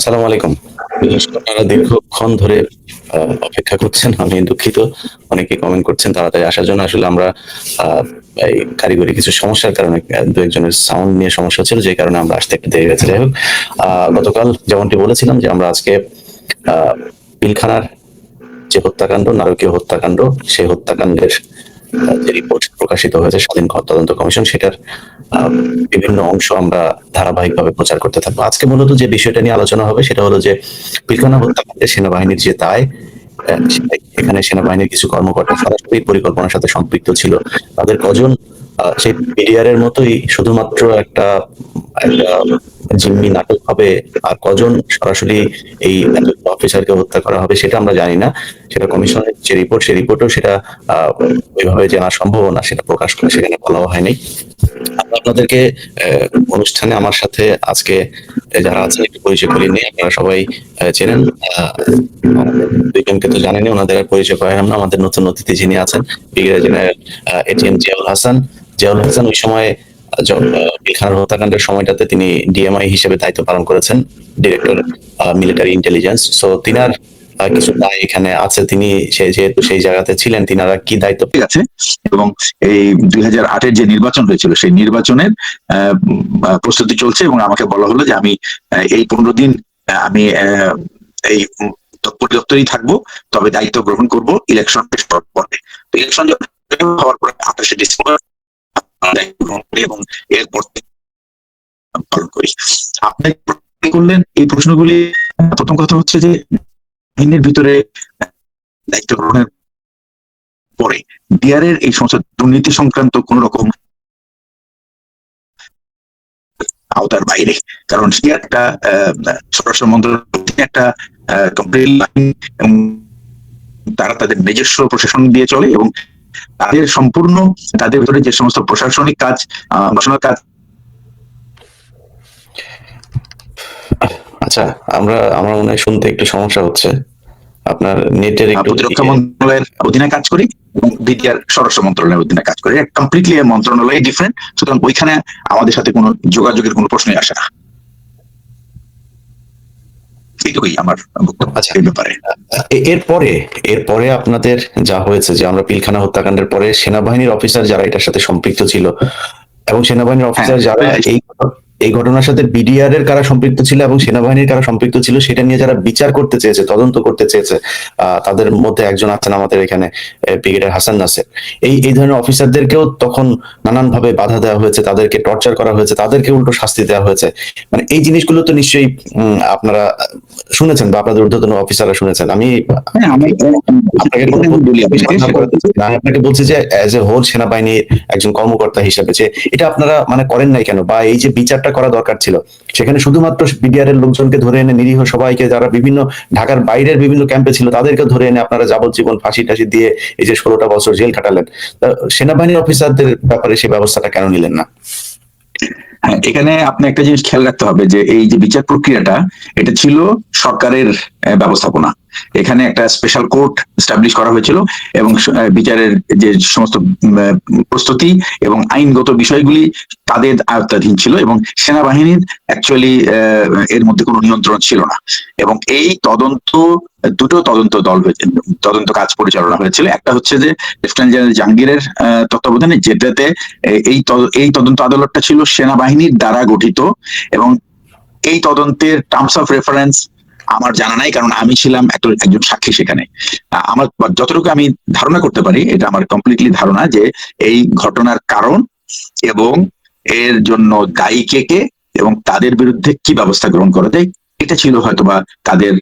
আসসালামু আলাইকুম। আপনারা দীর্ঘক্ষণ ধরে অপেক্ষা করছেন। আমি দুঃখিত। অনেকে কমেন্ট করছেন তাড়াতাড়ি আসার জন্য। আসলে আমরা আহ, এই কারিগরি কিছু সমস্যার কারণে দু একজনের সাউন্ড নিয়ে সমস্যা ছিল, যে কারণে আমরা আসতে একটু দেরি হয়েছে। যাই হোক, গতকাল যেমনটি বলেছিলাম যে আমরা আজকে আহ, পিলখানার যে হত্যাকাণ্ড, নারকীয় হত্যাকাণ্ড, সেই হত্যাকাণ্ডের যে রিপোর্ট প্রকাশিত হয়েছে স্বাধীন তদন্ত কমিশন, সেটার আহ, বিভিন্ন অংশ আমরা ধারাবাহিকভাবে প্রচার করতে থাকবো। আজকে মূলত যে বিষয়টা নিয়ে আলোচনা হবে সেটা হলো যে পিলখানা হত্যাকাণ্ডে সেনাবাহিনীর যে দায়, এখানে সেনাবাহিনীর কিছু কর্মকর্তা সরাসরি পরিকল্পনার সাথে সম্পৃক্ত ছিল। তাদের কজন সেই পিডিআর এর মতোই শুধুমাত্র একটা একটা জিম্মি নাটক হবে, আর কজন সরাসরি এই অফিসারকে হত্যা করা হবে সেটা আমরা জানি না। সেটা কমিশনের যে রিপোর্ট, সেই রিপোর্টও সেটা ওইভাবে জানা সম্ভব না, সেটা প্রকাশ করে সেখানে বলাও হয়নি। আমরা আপনাদেরকে অনুষ্ঠানে আমার সাথে আজকে যারা আছেন একটু পরিচয় করিয়ে নিই। আপনারা সবাই চেনেন, দুইজনকে তো জানেনই, ওনাদের আর পরিচয় করালাম না। আমাদের নতুন অতিথি যিনি আছেন, brigadier general ATM Ziaul Hasan. Ziaul Hasan ওই সময় পিলখানার হত্যাকাণ্ডের সময়টাতে তিনি ডিএমআই হিসেবে দায়িত্ব পালন করেছেন, ডিরেক্টর মিলিটারি ইন্টেলিজেন্স। সো তিনার কিছু দায় এখানে আছে। তিনি যেহেতু সেই জায়গাতে ছিলেন, তিনারা কি দায়িত্ব আছে। এবং এই 2008-এর যে নির্বাচন হয়েছিল সেই নির্বাচনের প্রস্তুতি চলছে, এবং আমাকে বলা হলো যে আমি এই 15 দিন আমি এই দপ্তরেই থাকবো, তবে দায়িত্ব গ্রহণ করব ইলেকশন পরে। তো ইলেকশন হওয়ার পরে 28শে ডিসেম্বর দায়িত্ব গ্রহণ করি এবং এরপর পালন করি। আপনি করলেন এই প্রশ্নগুলি। প্রথম কথা হচ্ছে যে আইনের ভিতরে দায়িত্ব গ্রহণের পরে ডিআরের এই সমস্ত দুর্নীতি সংক্রান্ত কোন রকম আওতার বাইরে, কারণ সে একটা স্বরাষ্ট্র মন্ত্রণালয় একটা এবং তারা তাদের নিজস্ব প্রশাসন দিয়ে চলে, এবং তাদের সম্পূর্ণ তাদের ভিতরে যে সমস্ত প্রশাসনিক কাজ, প্রশাসনিক কাজ। আচ্ছা, আমরা মনে হয় শুনতে একটু সমস্যা হচ্ছে। আপনার নেটের একটু প্রতিরক্ষা মন্ত্রণালয়ের অধীনে কাজ করি এবং বিডিআর স্বরাষ্ট্র মন্ত্রণালয়ের অধীনে কাজ করি। কমপ্লিটলি মন্ত্রণালয় ডিফারেন্ট, সুতরাং ওইখানে আমাদের সাথে কোনো যোগাযোগের কোনো প্রশ্নই আসে না। এইটুকুই আমার বক্তব্য এই ব্যাপারে। এরপরে আপনাদের যা হয়েছে, যে আমরা পিলখানা হত্যাকাণ্ডের পরে সেনাবাহিনীর অফিসার যারা এটার সাথে সম্পৃক্ত ছিল, এবং সেনাবাহিনীর অফিসার যারা এই ঘটনার সাথে বিডিআর এর কারা সম্পৃক্ত ছিল এবং সেনাবাহিনীর কারা সম্পৃক্ত ছিল, সেটা নিয়ে যারা বিচার করতে চেয়েছে, তদন্ত করতে চেয়েছে, তাদের মধ্যে একজন আছেন আমাদের এখানে ব্রিগেডিয়ার হাসান নাসের। এই ধরনের অফিসারদেরকেও তখন নানান ভাবে বাধা দেওয়া হয়েছে, তাদেরকে টর্চার করা হয়েছে, তাদেরকে উল্টো শাস্তি দেওয়া হয়েছে। মানে এই জিনিসগুলো তো নিশ্চয়ই আপনারা শুনেছেন বা আপনাদের ঊর্ধ্বতন অফিসাররা শুনেছেন। আমি আপনাকে বলছি যে অ্যাজ এ হোল সেনাবাহিনীর একজন কর্মকর্তা হিসেবে, যে এটা আপনারা মানে করেন নাই কেন, বা এই যে বিচারটা করা দরকার ছিল, সেখানে শুধুমাত্র বিডিআর এর লোকজনকে ধরে এনে, নিরীহ সবাইকে যারা বিভিন্ন ঢাকার বাইরের বিভিন্ন ক্যাম্পে ছিল তাদেরকে ধরে এনে আপনারা যাবজ্জীবন ফাঁসি টাসি দিয়ে এই যে 16টা বছর জেল কাটালেন, সেনাবাহিনীর অফিসারদের ব্যাপারে সেই ব্যবস্থাটা কেন নিলেন না? হ্যাঁ, এখানে আপনি একটা জিনিস খেয়াল রাখতে হবে যে এই যে বিচার প্রক্রিয়াটা, এটা ছিল সরকারের ব্যবস্থাপনা। এখানে একটা স্পেশাল কোর্ট এস্টাবলিশ করা হয়েছিল, এবং বিচারের যে সমস্ত প্রস্তুতি এবং আইনগত বিষয়গুলি তাদের আয়ত্তাধীন ছিল, এবং সেনাবাহিনীর অ্যাকচুয়ালি এর মধ্যে কোনো নিয়ন্ত্রণ ছিল না। এবং এই দুটো তদন্ত দল হয়েছে, তদন্ত কাজ পরিচালনা হয়েছিল। একটা হচ্ছে যে লেফটেন্যান্ট জেনারেল জাহাঙ্গীরের তত্ত্বাবধানে, যেটাতে এই তদন্ত আদালতটা ছিল সেনাবাহিনীর দ্বারা গঠিত, এবং এই তদন্তের টার্মস অফ রেফারেন্স আমার জানা নাই, কারণ আমি ছিলাম একজন সাক্ষী সেখানে। আমার যতটুকু আমি ধারণা করতে পারি, এটা আমার কমপ্লিটলি ধারণা যে এই ঘটনার কারণ এবং এর জন্য দায়ী কে এবং তাদের বিরুদ্ধে কি ব্যবস্থা গ্রহণ করা যায়, এটা ছিল হয়তোবা তাদের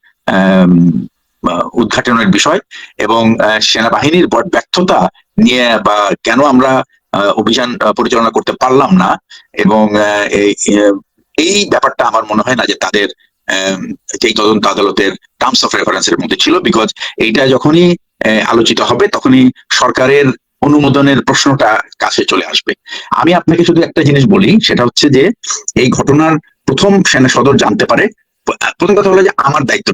উদ্ঘাটনের বিষয়। এবং সেনাবাহিনীর ব্যর্থতা নিয়ে বা কেন আমরা অভিযান পরিচালনা করতে পারলাম না, এবং এই ব্যাপারটা আমার মনে হয় না যে তাদের যেই তদন্ত আদালতের টার্মস অফ রেফারেন্সের মধ্যে ছিল, বিকজ এইটা যখনই আলোচিত হবে তখনই সরকারের অনুমোদনের প্রশ্নটা কাছে চলে আসবে। আমি আপনাকে শুধু একটা জিনিস বলি, সেটা হচ্ছে যে এই ঘটনার প্রথম সেনা সদর জানতে পারে। প্রথম কথা হলো যে আমার দায়িত্ব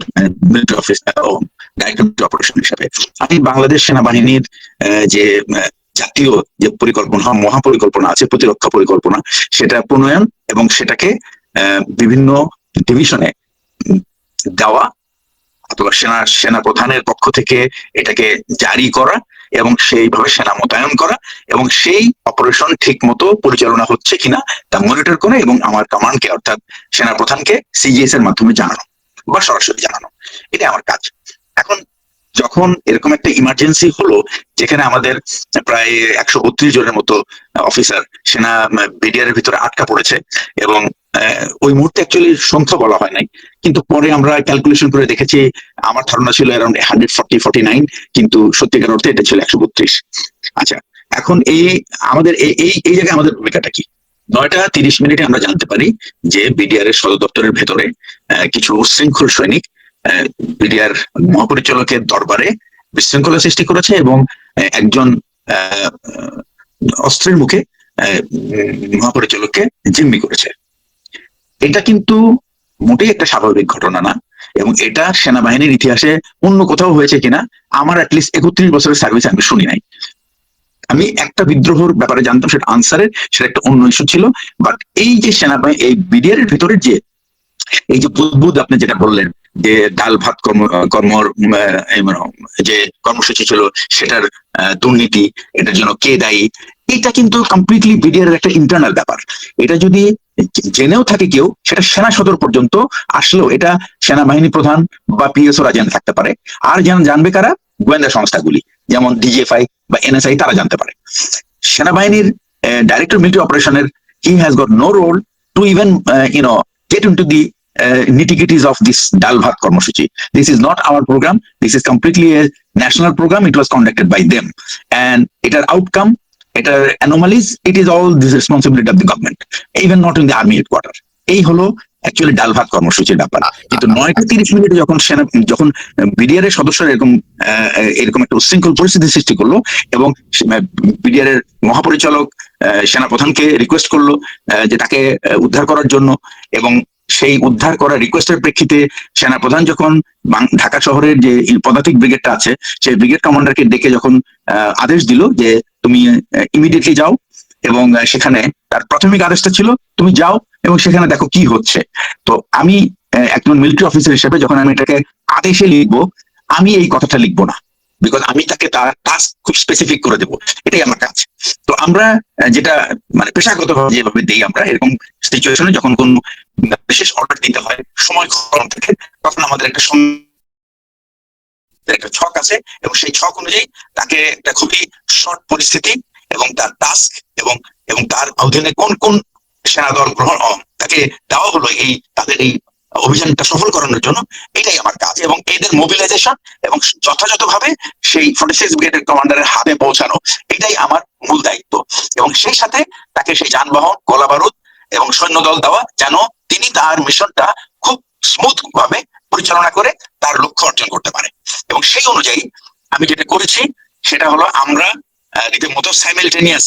মিলিটারি অফিস ডাইরেক্টর অপারেশন হিসাবে আমি বাংলাদেশ সেনাবাহিনীর যে জাতীয় যে পরিকল্পনা, মহাপরিকল্পনা আছে, প্রতিরক্ষা পরিকল্পনা, সেটা প্রণয়ন এবং সেটাকে বিভিন্ন ডিভিশনে দেওয়া অথবা সেনা প্রধানের পক্ষ থেকে এটাকে জারি করা এবং সেইভাবে সেনা মোতায়েন করা এবং সেই অপারেশন ঠিক মতো পরিচালনা হচ্ছে কিনা তা মনিটর করা এবং আমার কমান্ডকে অর্থাৎ সেনা প্রধানকে সিজিএস এর মাধ্যমে জানানো বা সরাসরি জানানো, এটা আমার কাজ। এখন যখন এরকম একটা ইমার্জেন্সি হলো যেখানে আমাদের প্রায় 132 জনের মতো অফিসার সেনা বিডিআর এর ভিতরে আটকা পড়েছে এবং ওই মুহূর্তে অ্যাকচুয়ালি সংখ্যা বলা হয় নাই, কিন্তু পরে আমরা ক্যালকুলেশন করে দেখেছি আমার ধারণা ছিল অ্যারাউন্ড 149, কিন্তু সত্যিকার অর্থে এটা ছিল 132। আচ্ছা, এখন আমাদের এই জায়গায় আমাদের ভূমিকাটা কি? 9:30 আমরা জানতে পারি যে বিডিআর এর সদর দপ্তরের ভেতরে কিছু উচ্ছৃঙ্খল সৈনিক বিডিআর মহাপরিচালকের দরবারে বিশৃঙ্খলা সৃষ্টি করেছে এবং একজন অস্ত্রের মুখে মহাপরিচালককে জিম্মি করেছে। এটা কিন্তু মোটেই একটা স্বাভাবিক ঘটনা না, এবং এটা সেনাবাহিনীর ইতিহাসে অন্য কোথাও হয়েছে কিনা আমার অ্যাটলিস্ট 31 বছরের সার্ভিস আমি শুনি নাই। আমি একটা বিদ্রোহের ব্যাপারে জানতাম, সেটা আনসারের, সেটা একটা অন্য ইস্যু ছিল। বাট এই যে সেনাবাহিনী এই বিডিআর এর ভিতরে যে এই যে বুদবুদ আপনি যেটা বললেন যে ডাল ভাত কর্মর যে কর্মসূচি ছিল সেটার দুর্নীতি, এটার জন্য কে দায়ী, এটা কিন্তু কমপ্লিটলি বিডিআর এর একটা ইন্টারনাল ব্যাপার। এটা যদি জেনেও থাকে কেউ, সেটা সেনা সদর পর্যন্ত আসলেও এটা সেনাবাহিনী প্রধান বা পিএসওরা জেনে থাকতে পারে। আর জানবে কারা? গোয়েন্দা সংস্থাগুলি, যেমন ডিজিএফআই বা এনএসআই, তারা জানতে পারে। সেনাবাহিনীর ডাইরেক্টর মিলিটারি অপারেশনের he has got no role to even get into the nitty-gritties of this Dal Bhat Karmasuchi. This is not our program. This is completely a national program. It was conducted by them. And its outcome, its anomalies, it is all the responsibility of the government, even not in the army headquarters. এই হলো actually ডাল ভাত কর্মসূচির ব্যাপার। কিন্তু 9:30 যখন BDR এর সদস্যরা এরকম একটা উচ্ছৃঙ্খল পরিস্থিতি সৃষ্টি করলো এবং বিডিআর এর মহাপরিচালক সেনাপ্রধানকে রিকোয়েস্ট করলো যে তাকে উদ্ধার করার জন্য, এবং সেই উদ্ধার করা রিকোয়েস্টের প্রেক্ষিতে সেনাপ্রধান যখন ঢাকা শহরের যে পদাতিক ব্রিগেডটা আছে সেই ব্রিগেড কমান্ডারকে ডেকে যখন আদেশ দিল যে তুমি ইমিডিয়েটলি যাও, এবং সেখানে তার প্রাথমিক আদেশটা ছিল তুমি যাও এবং সেখানে দেখো কি হচ্ছে। তো আমি একজন মিলিটারি অফিসার হিসেবে যখন আমি এটাকে আদেশে লিখবো, আমি এই কথাটা লিখবো না, বিকজ আমি তাকে তার টাস্ক খুব স্পেসিফিক করে দেবো, এটাই আমার কাজ। তো আমরা যেটা মানে পেশাগতভাবে যেভাবে দিই, আমরা এরকম সিচুয়েশনে যখন কোন বিশেষ অর্ডার দিতে হয় সময় কম থাকে, তখন আমাদের একটা ছক আছে এবং সেই ছক অনুযায়ী তাকে একটা খুবই শর্ট পরিস্থিতি এবং তার টাস্ক এবং তার অধীনে কোন কোন সেনাদল তাকে দেওয়া হলো তাদের এই অভিযানটা সফল করানোর জন্য, এটাই আমার কাজ। এবং এদের মোবিলাইজেশন এবং যথাযথভাবে সেই 46 ব্রিগেডের কমান্ডারের হাতে পৌঁছানো, এটাই আমার মূল দায়িত্ব। এবং সেই সাথে তাকে সেই যানবাহন, গোলাবারুদ এবং সৈন্যদল দেওয়া, যেন তিনি তার মিশনটা খুব স্মুথ ভাবে পরিচালনা করে তার লক্ষ্য অর্জন করতে পারে। এবং সেই অনুযায়ী আমি যেটা করেছি সেটা হলো আমরা রীতিমতো সাইমেলটেনিয়াস,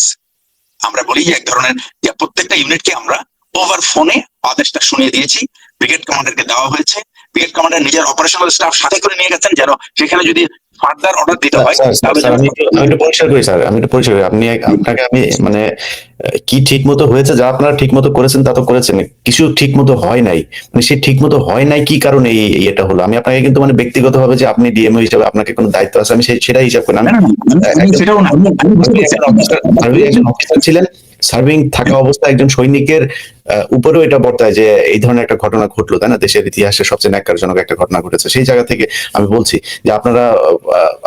আমরা বলি যে এক ধরনের যে প্রত্যেকটা ইউনিটকে আমরা ওভার ফোনে আদেশটা শুনিয়ে দিয়েছি, ব্রিগেড কমান্ডারকে দেওয়া হয়েছে। ব্রিগেড কমান্ডার নিজের অপারেশনাল স্টাফ সাথে করে নিয়ে গেছেন, যেন সেখানে যদি ফার্দার অর্ডার দিতে হয়। আমি একটু পরিষ্কার করি স্যার, আপনাকে আমি মানে কি ঠিক মতো হয়েছে, যা আপনারা ঠিক মতো করেছেন তা তো করেছেন, কিছু ঠিক মতো হয় নাই, মানে সে ঠিক মতো হয় নাই কি কারণে এটা হলো। আমি আপনাকে কিন্তু মানে ব্যক্তিগতভাবে যে আপনি ডিএমও হিসেবে আপনাকে কোনো দায়িত্ব আছে আমি সেটাই হিসাব করি না। একজন অফিসার ছিলেন, সার্ভিং থাকা অবস্থায় একজন সৈনিকের উপরেও এটা বর্তায় যে এই ধরনের একটা ঘটনা ঘটলো, তাই না? দেশের ইতিহাসে সবচেয়ে ন্যাক্কারজনক একটা ঘটনা ঘটেছে। সেই জায়গা থেকে আমি বলছি যে আপনারা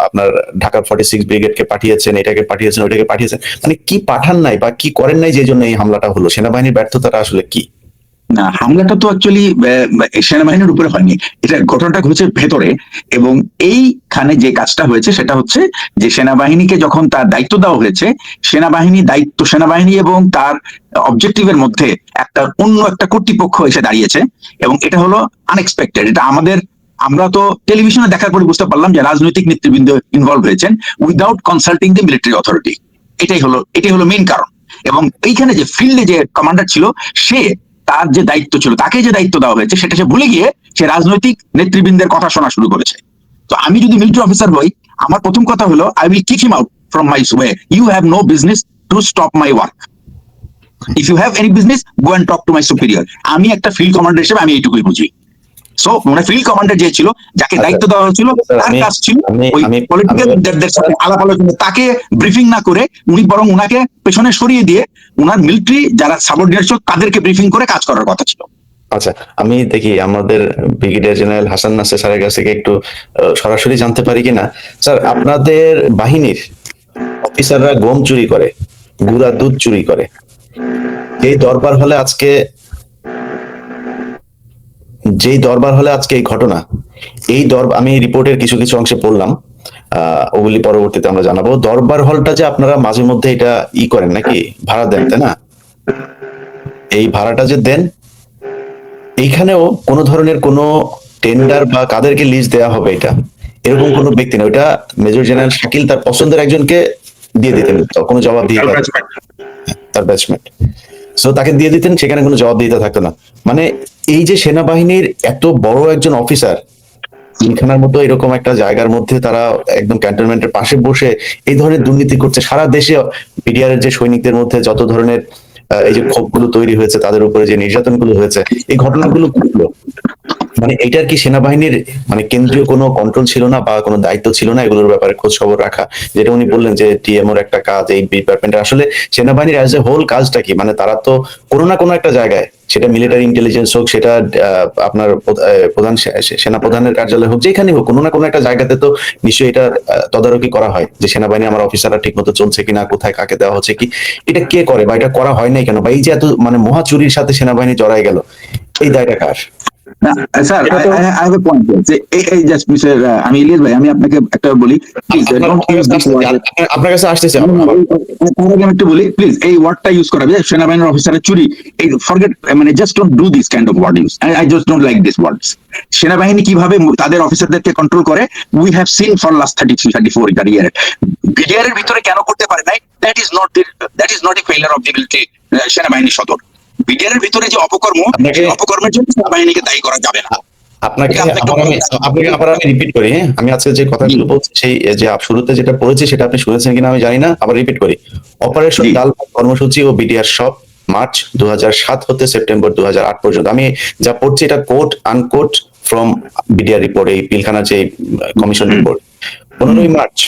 আপনার ঢাকার 46 ব্রিগেডকে পাঠিয়েছেন, এটাকে পাঠিয়েছেন, ওইটাকে পাঠিয়েছেন, মানে কি পাঠান নাই বা কি করেন নাই যে জন্য এই হামলাটা হলো? সেনাবাহিনীর ব্যর্থতাটা আসলে কি? না, হামলাটা তো অ্যাকচুয়ালি সেনাবাহিনীর উপরে হয়নি, এটা ঘটনাটা ঘটেছে ভেতরে। এবং এইখানে যে কাজটা হয়েছে সেটা হচ্ছে যে সেনাবাহিনীকে যখন তার দায়িত্ব দেওয়া হয়েছে, সেনাবাহিনী এবং তার অবজেক্টিভের মধ্যে অন্য একটা কর্তৃপক্ষ এসে দাঁড়িয়েছে, এবং এটা হলো আনএক্সপেক্টেড। এটা আমরা তো টেলিভিশনে দেখার পরে বুঝতে পারলাম যে রাজনৈতিক নেতৃবৃন্দ ইনভলভ হয়েছেন উইদাউট কনসাল্টিং দি মিলিটারি অথরিটি। এটাই হলো মেইন কারণ। এবং এইখানে যে ফিল্ডে যে কমান্ডার ছিল, তার যে দায়িত্ব ছিল, তাকে যে দায়িত্ব দেওয়া হয়েছে সেটা সে ভুলে গিয়ে সে রাজনৈতিক নেতৃবৃন্দের কথা শোনা শুরু করেছে। তো আমি যদি মিলিটারি অফিসার হই, আমার প্রথম কথা হলো I will kick him out from my way. You have no business to stop my work. If you have any business, go and talk to my superior. আমি একটা ফিল্ড কমান্ডার হিসেবে আমি এইটুকুই বুঝি। সো মানে ফিল্ড কমান্ডার যে ছিল, যাকে আচ্ছা, দায়িত্ব দেওয়া হয়েছিল, স্যার, তার আমি কাজ ছিল আমি ওই আমি পলিটিক্যাল আমি- লিডারদের সাথে আলাপ আলোচনা, তাকে ব্রিফিং না করে উনি বরং উনাকে পেছনে সরিয়ে দিয়ে উনার মিলিটারি যারা সাবঅর্ডিনেট ছিল তাদেরকে ব্রিফিং করে কাজ করার কথা ছিল। আচ্ছা, আমি দেখি আমাদের ব্রিগেডিয়ার জেনারেল হাসান নাসের স্যারের কাছ থেকে একটু সরাসরি জানতে পারি কিনা। স্যার, আপনাদের বাহিনীর অফিসাররা গম চুরি করে, গুঁড়া দুধ চুরি করে, যেই দরবার হলে আজকে এই ঘটনা, এই আমি রিপোর্টের কিছু কিছু অংশে পড়লাম, ওগুলি পরবর্তীতে আমরা জানাবো। দরবার হলটা যে আপনারা মাঝে মধ্যে এটা করেন নাকি, ভাড়া দেন, তাই না? এই ভাড়াটা যে দেন, এইখানেও কোনো ধরনের কোনো টেন্ডার বা কাদেরকে লিজ দেওয়া হবে এটা, এরকম কোনো ব্যক্তি না। ওইটা মেজর জেনারেল শাকিল তার পছন্দের একজনকে দিয়ে দিতেন, তো কোনো জবাব দিয়ে তার ব্যাচমেট, সো তাকে দিয়ে দিতেন, সেখানে কোনো জবাব দিতে থাকতো না। মানে এই যে সেনাবাহিনীর এত বড় একজন অফিসার পিলখানার মতো এরকম একটা জায়গার মধ্যে তারা একদম ক্যান্টনমেন্টের পাশে বসে এই ধরনের দুর্নীতি করছে, সারা দেশে বিডিআর এর যে সৈনিকদের মধ্যে যত ধরনের এই যে ক্ষোভগুলো তৈরি হয়েছে, তাদের উপরে যে নির্যাতনগুলো হয়েছে, এই ঘটনাগুলো ঘটলো, মানে এটার কি সেনাবাহিনীর মানে কেন্দ্রীয় কোনো কন্ট্রোল ছিল না বা কোনো দায়িত্ব ছিল না এগুলোর ব্যাপারে খোঁজ খবর রাখা? যেটা উনি বললেন যে টিএমওর একটা কাজ, এই ডিপার্টমেন্টের আসলে সেনাবাহিনীর অ্যাজ এ হোল কাজটা কি? মানে তারা তো কোনো না কোনো একটা জায়গায়, সেটা মিলিটারি ইন্টেলিজেন্স হোক, সেটা আপনার প্রধান সেনা প্রধানের কার্যালয় হোক, যেখানে হোক, কোনো না কোনো একটা জায়গাতে তো নিশ্চয়ই এটা তদারকি করা হয় যে সেনাবাহিনী আমার অফিসাররা ঠিক মতো চলছে কিনা, কোথায় কাকে দেওয়া হচ্ছে কি, এটা কে করে বা এটা করা হয় নাই কেন, বা এই যে এত মানে মহা চুরির সাথে সেনাবাহিনী জড়াই গেল, এই দায়টা কার? না sir, I have a point যে এই জাস্ট মিস্টার, আমি ইলিয়াস ভাই, আমি আপনাকে একটা বলি, please don't use this word. আপনার কাছে আসতেছে আমি একটু বলি প্লিজ, এই ওয়ার্ডটা ইউজ করা যায় সেনাবাহিনীর অফিসারের চুরি, এই ফরগেট, মানে just don't do this kind of word use, I just don't like this words. সেনাবাহিনী কিভাবে তাদের অফিসারদেরকে কন্ট্রোল করে, we have seen for last 33-34 year. BDR এর ভিতরে কেন করতে পারে নাই, that is not a failure of the military, সেনাবাহিনী সদর। বিডিআর এর ভিতরে যে অপকর্ম, সেই অপকর্মের জন্য সেনাবাহিনীকে দায়ী করা যাবে না। আপনাকে আবার আমি রিপিট করি, হ্যাঁ, আমি আজকে যে কথাগুলো বলছি, সেই যে শুরুতে যেটা পড়েছি সেটা আপনি শুনেছেন কিনা আমি জানি না, আবার রিপিট করি। অপারেশন ডাল কর্মসূচি ও বিডিআর সব মার্চ 2007 হতে সেপ্টেম্বর 2008 পর্যন্ত। আমি যা পড়ছি এটা coat unquote from BDR report, এই পিলখানা যে কমিশন রিপোর্ট। 15 মার্চ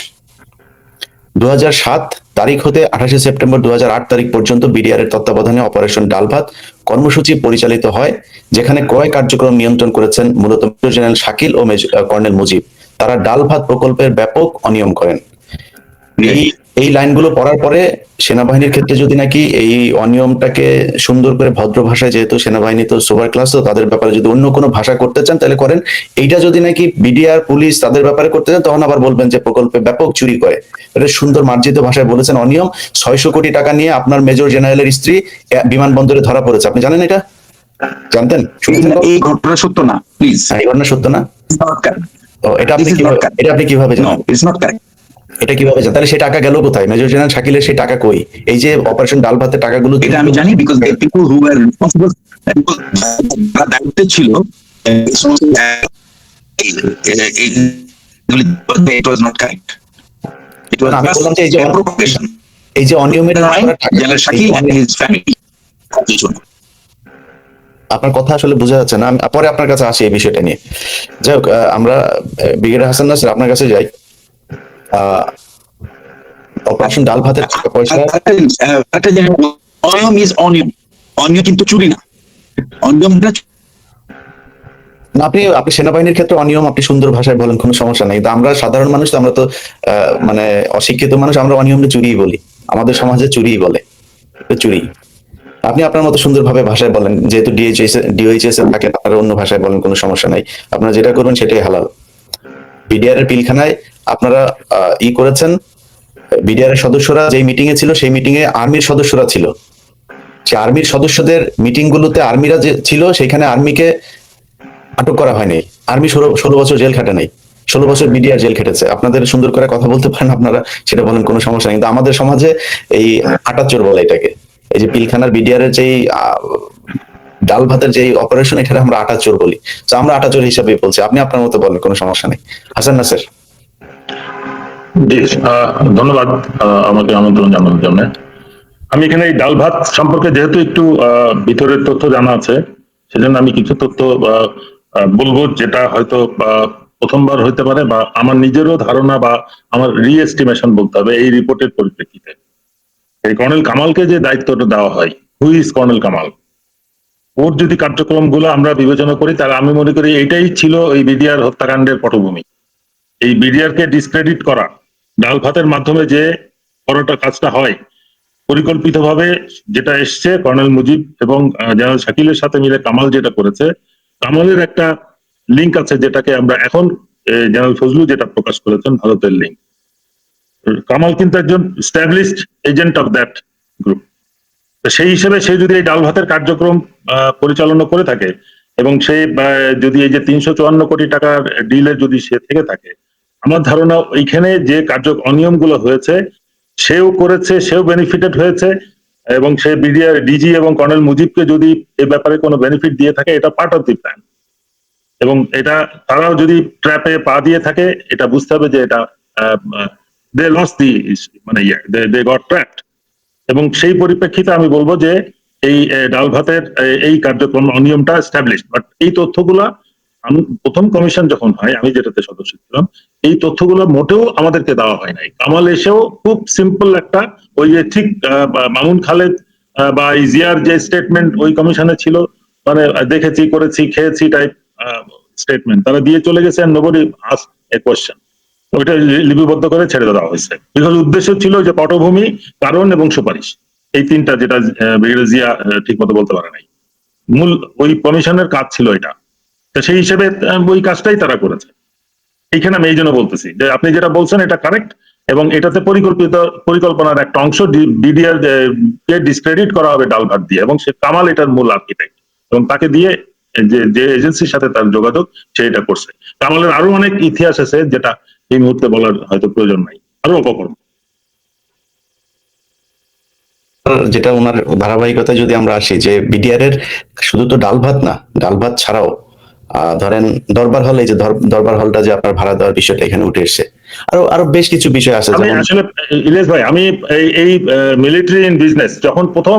2007 তারিখ হতে 28 সেপ্টেম্বর 2008 তারিখ পর্যন্ত বিডিআর এর তত্ত্বাবধানে অপারেশন ডাল ভাত কর্মসূচি পরিচালিত হয়, যেখানে ক্রয় কার্যক্রম নিয়ন্ত্রণ করেছেন মূলত মেজর জেনারেল শাকিল ও কর্নেল মুজিব। তারা ডাল ভাত প্রকল্পের ব্যাপক অনিয়ম করেন। এই লাইনগুলো পড়ার পরে সেনাবাহিনীর ক্ষেত্রে যদি নাকি এই অনিয়মটাকে সুন্দর করে ভদ্র ভাষায়, যেহেতু সেনাবাহিনী তো সুপার ক্লাস, তো তাদের ব্যাপারে যদি অন্য কোনো ভাষা করতে চান তাহলে করেন। এইটা যদি নাকি বিডিআর পুলিশ তাদের ব্যাপারে করতে চান, তখন আবার বলবেন যে প্রকল্পে ব্যাপক চুরি করে। এটা সুন্দর মার্জিত ভাষায় বলেছেন অনিয়ম। 600 কোটি টাকা নিয়ে আপনার মেজর জেনারেলের স্ত্রী বিমানবন্দরে ধরা পড়েছে, আপনি জানেন এটা? জানতেন? এই ঘটনা সত্য না, প্লিজ। এই ঘটনা সত্য না? এটা আপনি কিভাবে জানেন? এটা কিভাবে জানেন? তাহলে সেই টাকা গেল কোথায়? মেজর জেনারেল শাকিলের সেই টাকা কই? এই যে অপারেশন ডাল ভাতের টাকাগুলো, এটা আমি জানি, because the people who were responsible, দায়িত্বে ছিল, it was not correct. It was আমি বললাম যে এই যে provocation. এই যে অনিয়মের General Shakil and his family. আপনার কথা আসলে বোঝা যাচ্ছে না, আমি পরে আপনার কাছে আসি এই বিষয়টা নিয়ে। যাই হোক, আমরা ব্রিগেডিয়ার হাসান নাসির আপনার কাছে যাই। অপারেশন ডাল ভাতের টাকা পয়সা, একটা জিনিস, অনিয়ম ইজ অনিয়ম, অনিয়ম কিন্তু চুরি না, অনিয়মটা আপনি সেনাবাহিনীর ক্ষেত্রে অনিয়ম আপনি সুন্দর ভাষায় বলেন, কোনো সমস্যা নেই। কিন্তু আমরা সাধারণ মানুষ তো, আমরা তো মানে অশিক্ষিত মানুষ, আমরা অনিয়মটা চুরিই বলি, আমাদের সমাজে চুরিই বলে, চুরি। আপনি আপনার মতো সুন্দরভাবে ভাষায় বলেন, যেহেতু ডিওএইচএস এ থাকেন, আপনারা অন্য ভাষায় বলেন, কোনো সমস্যা নাই। আপনারা যেটা করবেন সেটাই হালাল। বিডিআর এর পিলখানায় আপনারা করেছেন, বিডিআর এর সদস্যরা যেই মিটিং এ ছিল, সেই মিটিং এ আর্মির সদস্যরা ছিল। সে আর্মির সদস্যদের মিটিং গুলোতে আর্মিরা যে ছিল, সেখানে আর্মিকে আটক করা হয়নি। আর্মি 16 বছর জেল খাটে নাই, 16 বছর বিডিআর জেল খেটেছে। আপনাদের সুন্দর করে কথা বলতে পারেন, আপনারা সেটা বলেন, কোনো সমস্যা নেই। কিন্তু আমাদের সমাজে এই আটাচোর বলে এটাকে। এই যে পিলখানার বিডিআর এর যেই ডাল ভাতের যে অপারেশন, এটা আমরা আটাচোর বলি। তো আমরা আটাচোর হিসাবে বলছি, আপনি আপনার মতো বলেন, কোনো সমস্যা নেই। হাসান নাসির। ধন্যবাদ আমাকে আমন্ত্রণ জানানোর জন্য। আমি এখানে এই ডাল ভাত সম্পর্কে যেহেতু একটু ভিতরের তথ্য জানা আছে, সেজন্য আমি কিছু তথ্য বলবো, যেটা হয়তো প্রথমবার হইতে পারে, বা আমার নিজেরও ধারণা বা আমার রিএস্টিমেশন বলতে হবে এই রিপোর্টের পরিপ্রেক্ষিতে। এই কর্নেল কামালকে যে দায়িত্বটা দেওয়া হয়, হু ইজ কর্নেল কামাল, ওর যদি কার্যক্রমগুলো আমরা বিবেচনা করি, তাহলে আমি মনে করি এটাই ছিল এই বিডিআর হত্যাকাণ্ডের পটভূমি। এই বিডিআর কে ডিসক্রেডিট করা, ডাল ভাতের মাধ্যমে যে বড়টা কাজটা হয়, পরিকল্পিতভাবে যেটা এসছে কর্নেল মুজিব এবং জেনারেল শাকিলের সাথে মিলে কামাল যেটা করেছে, কামালের একটা লিঙ্ক আছে যেটাকে আমরা এখন জেনারেল ফজলু যেটা প্রকাশ করেছেন, ভারতের লিঙ্ক। কামাল কিন্তু একজন established agent of that group. সেই হিসেবে সে যদি এই ডাল ভাতের কার্যক্রম পরিচালনা করে থাকে, এবং সে যদি এই যে 354 কোটি টাকার ডিলে যদি সে থেকে থাকে, আমার ধারণা এইখানে যে অনিয়মগুলো হয়েছে সেও করেছে, সেও বেনিফিটেড হয়েছে, এবং সে বিডিআর ডিজি এবং কর্নেল মুজিবকে যদি এ ব্যাপারে কোনো বেনিফিট দিয়ে থাকে, এটা পার্ট অফ দি প্ল্যান। এবং এটা তারাও যদি ট্র্যাপে পা দিয়ে থাকে, এটা বুঝতে হবে যে এটা দে লস দি, মানে দে গট ট্র্যাপড। এবং সেই পরিপ্রেক্ষিতে আমি বলবো যে এই ডাল ভাতের এই কার্যক্রম অনিয়মটা এস্টাবলিশড, বাট এই তথ্যগুলা প্রথম কমিশন যখন হয়, আমি যেটাতে সদস্য ছিলাম, এই তথ্যগুলো মোটেও আমাদেরকে দেওয়া হয় নাই। কামাল এসেও খুব সিম্পল একটা, ওই যে ঠিক মামুন খালেদ বা জিয়ার যে স্টেটমেন্ট ওই কমিশনে ছিল, মানে দেখেছি, করেছি, খেয়েছি টাইপ স্টেটমেন্ট তারা দিয়ে চলে গেছে, নোবডি আস্কড এ কোয়েশ্চেন। ওইটা লিপিবদ্ধ করে ছেড়ে দেওয়া হয়েছে, বিকজ উদ্দেশ্য ছিল যে পটভূমি, কারণ এবং সুপারিশ, এই তিনটা, যেটা ব্রিগেডিয়ার জিয়া ঠিক মতো বলতে পারে নাই। মূল ওই কমিশনের কাজ ছিল এটা, তো সেই হিসেবে ওই কাজটাই তারা করেছে। এইখানে আমি এই জন্য বলতেছি যে আপনি যেটা বলছেন এটা কারেক্ট, এবং এটাতে পরিকল্পনার একটা অংশ ডিডিআর কে ডিসক্রেডিট করা হবে ডাল ভাত দিয়ে, এবং সে কামাল এটার মূল আর্কিটেক্ট, এবং তাকে দিয়ে যে এজেন্সির সাথে তার যোগাযোগ সে এটা করছে। কামালের আরো অনেক ইতিহাস আছে যেটা এই মুহূর্তে বলার হয়তো প্রয়োজন নাই, আরো অপকর্ম। যেটা ওনার ধারাবাহিকতা যদি আমরা আসি, যে বিডিআর এর শুধু তো ডাল ভাত না, ডাল ভাত ছাড়াও ধরেন দরবার হল, এই যে দরবার হলটা যে আপনার ভাড়া দেওয়ার বিষয়টা এখানে উঠে এসেছে, আরো আরো বেশ কিছু বিষয় আছে। আমি আসলে ইলিয়াস ভাই, আমি এই মিলিটারি ইন বিজনেস যখন প্রথম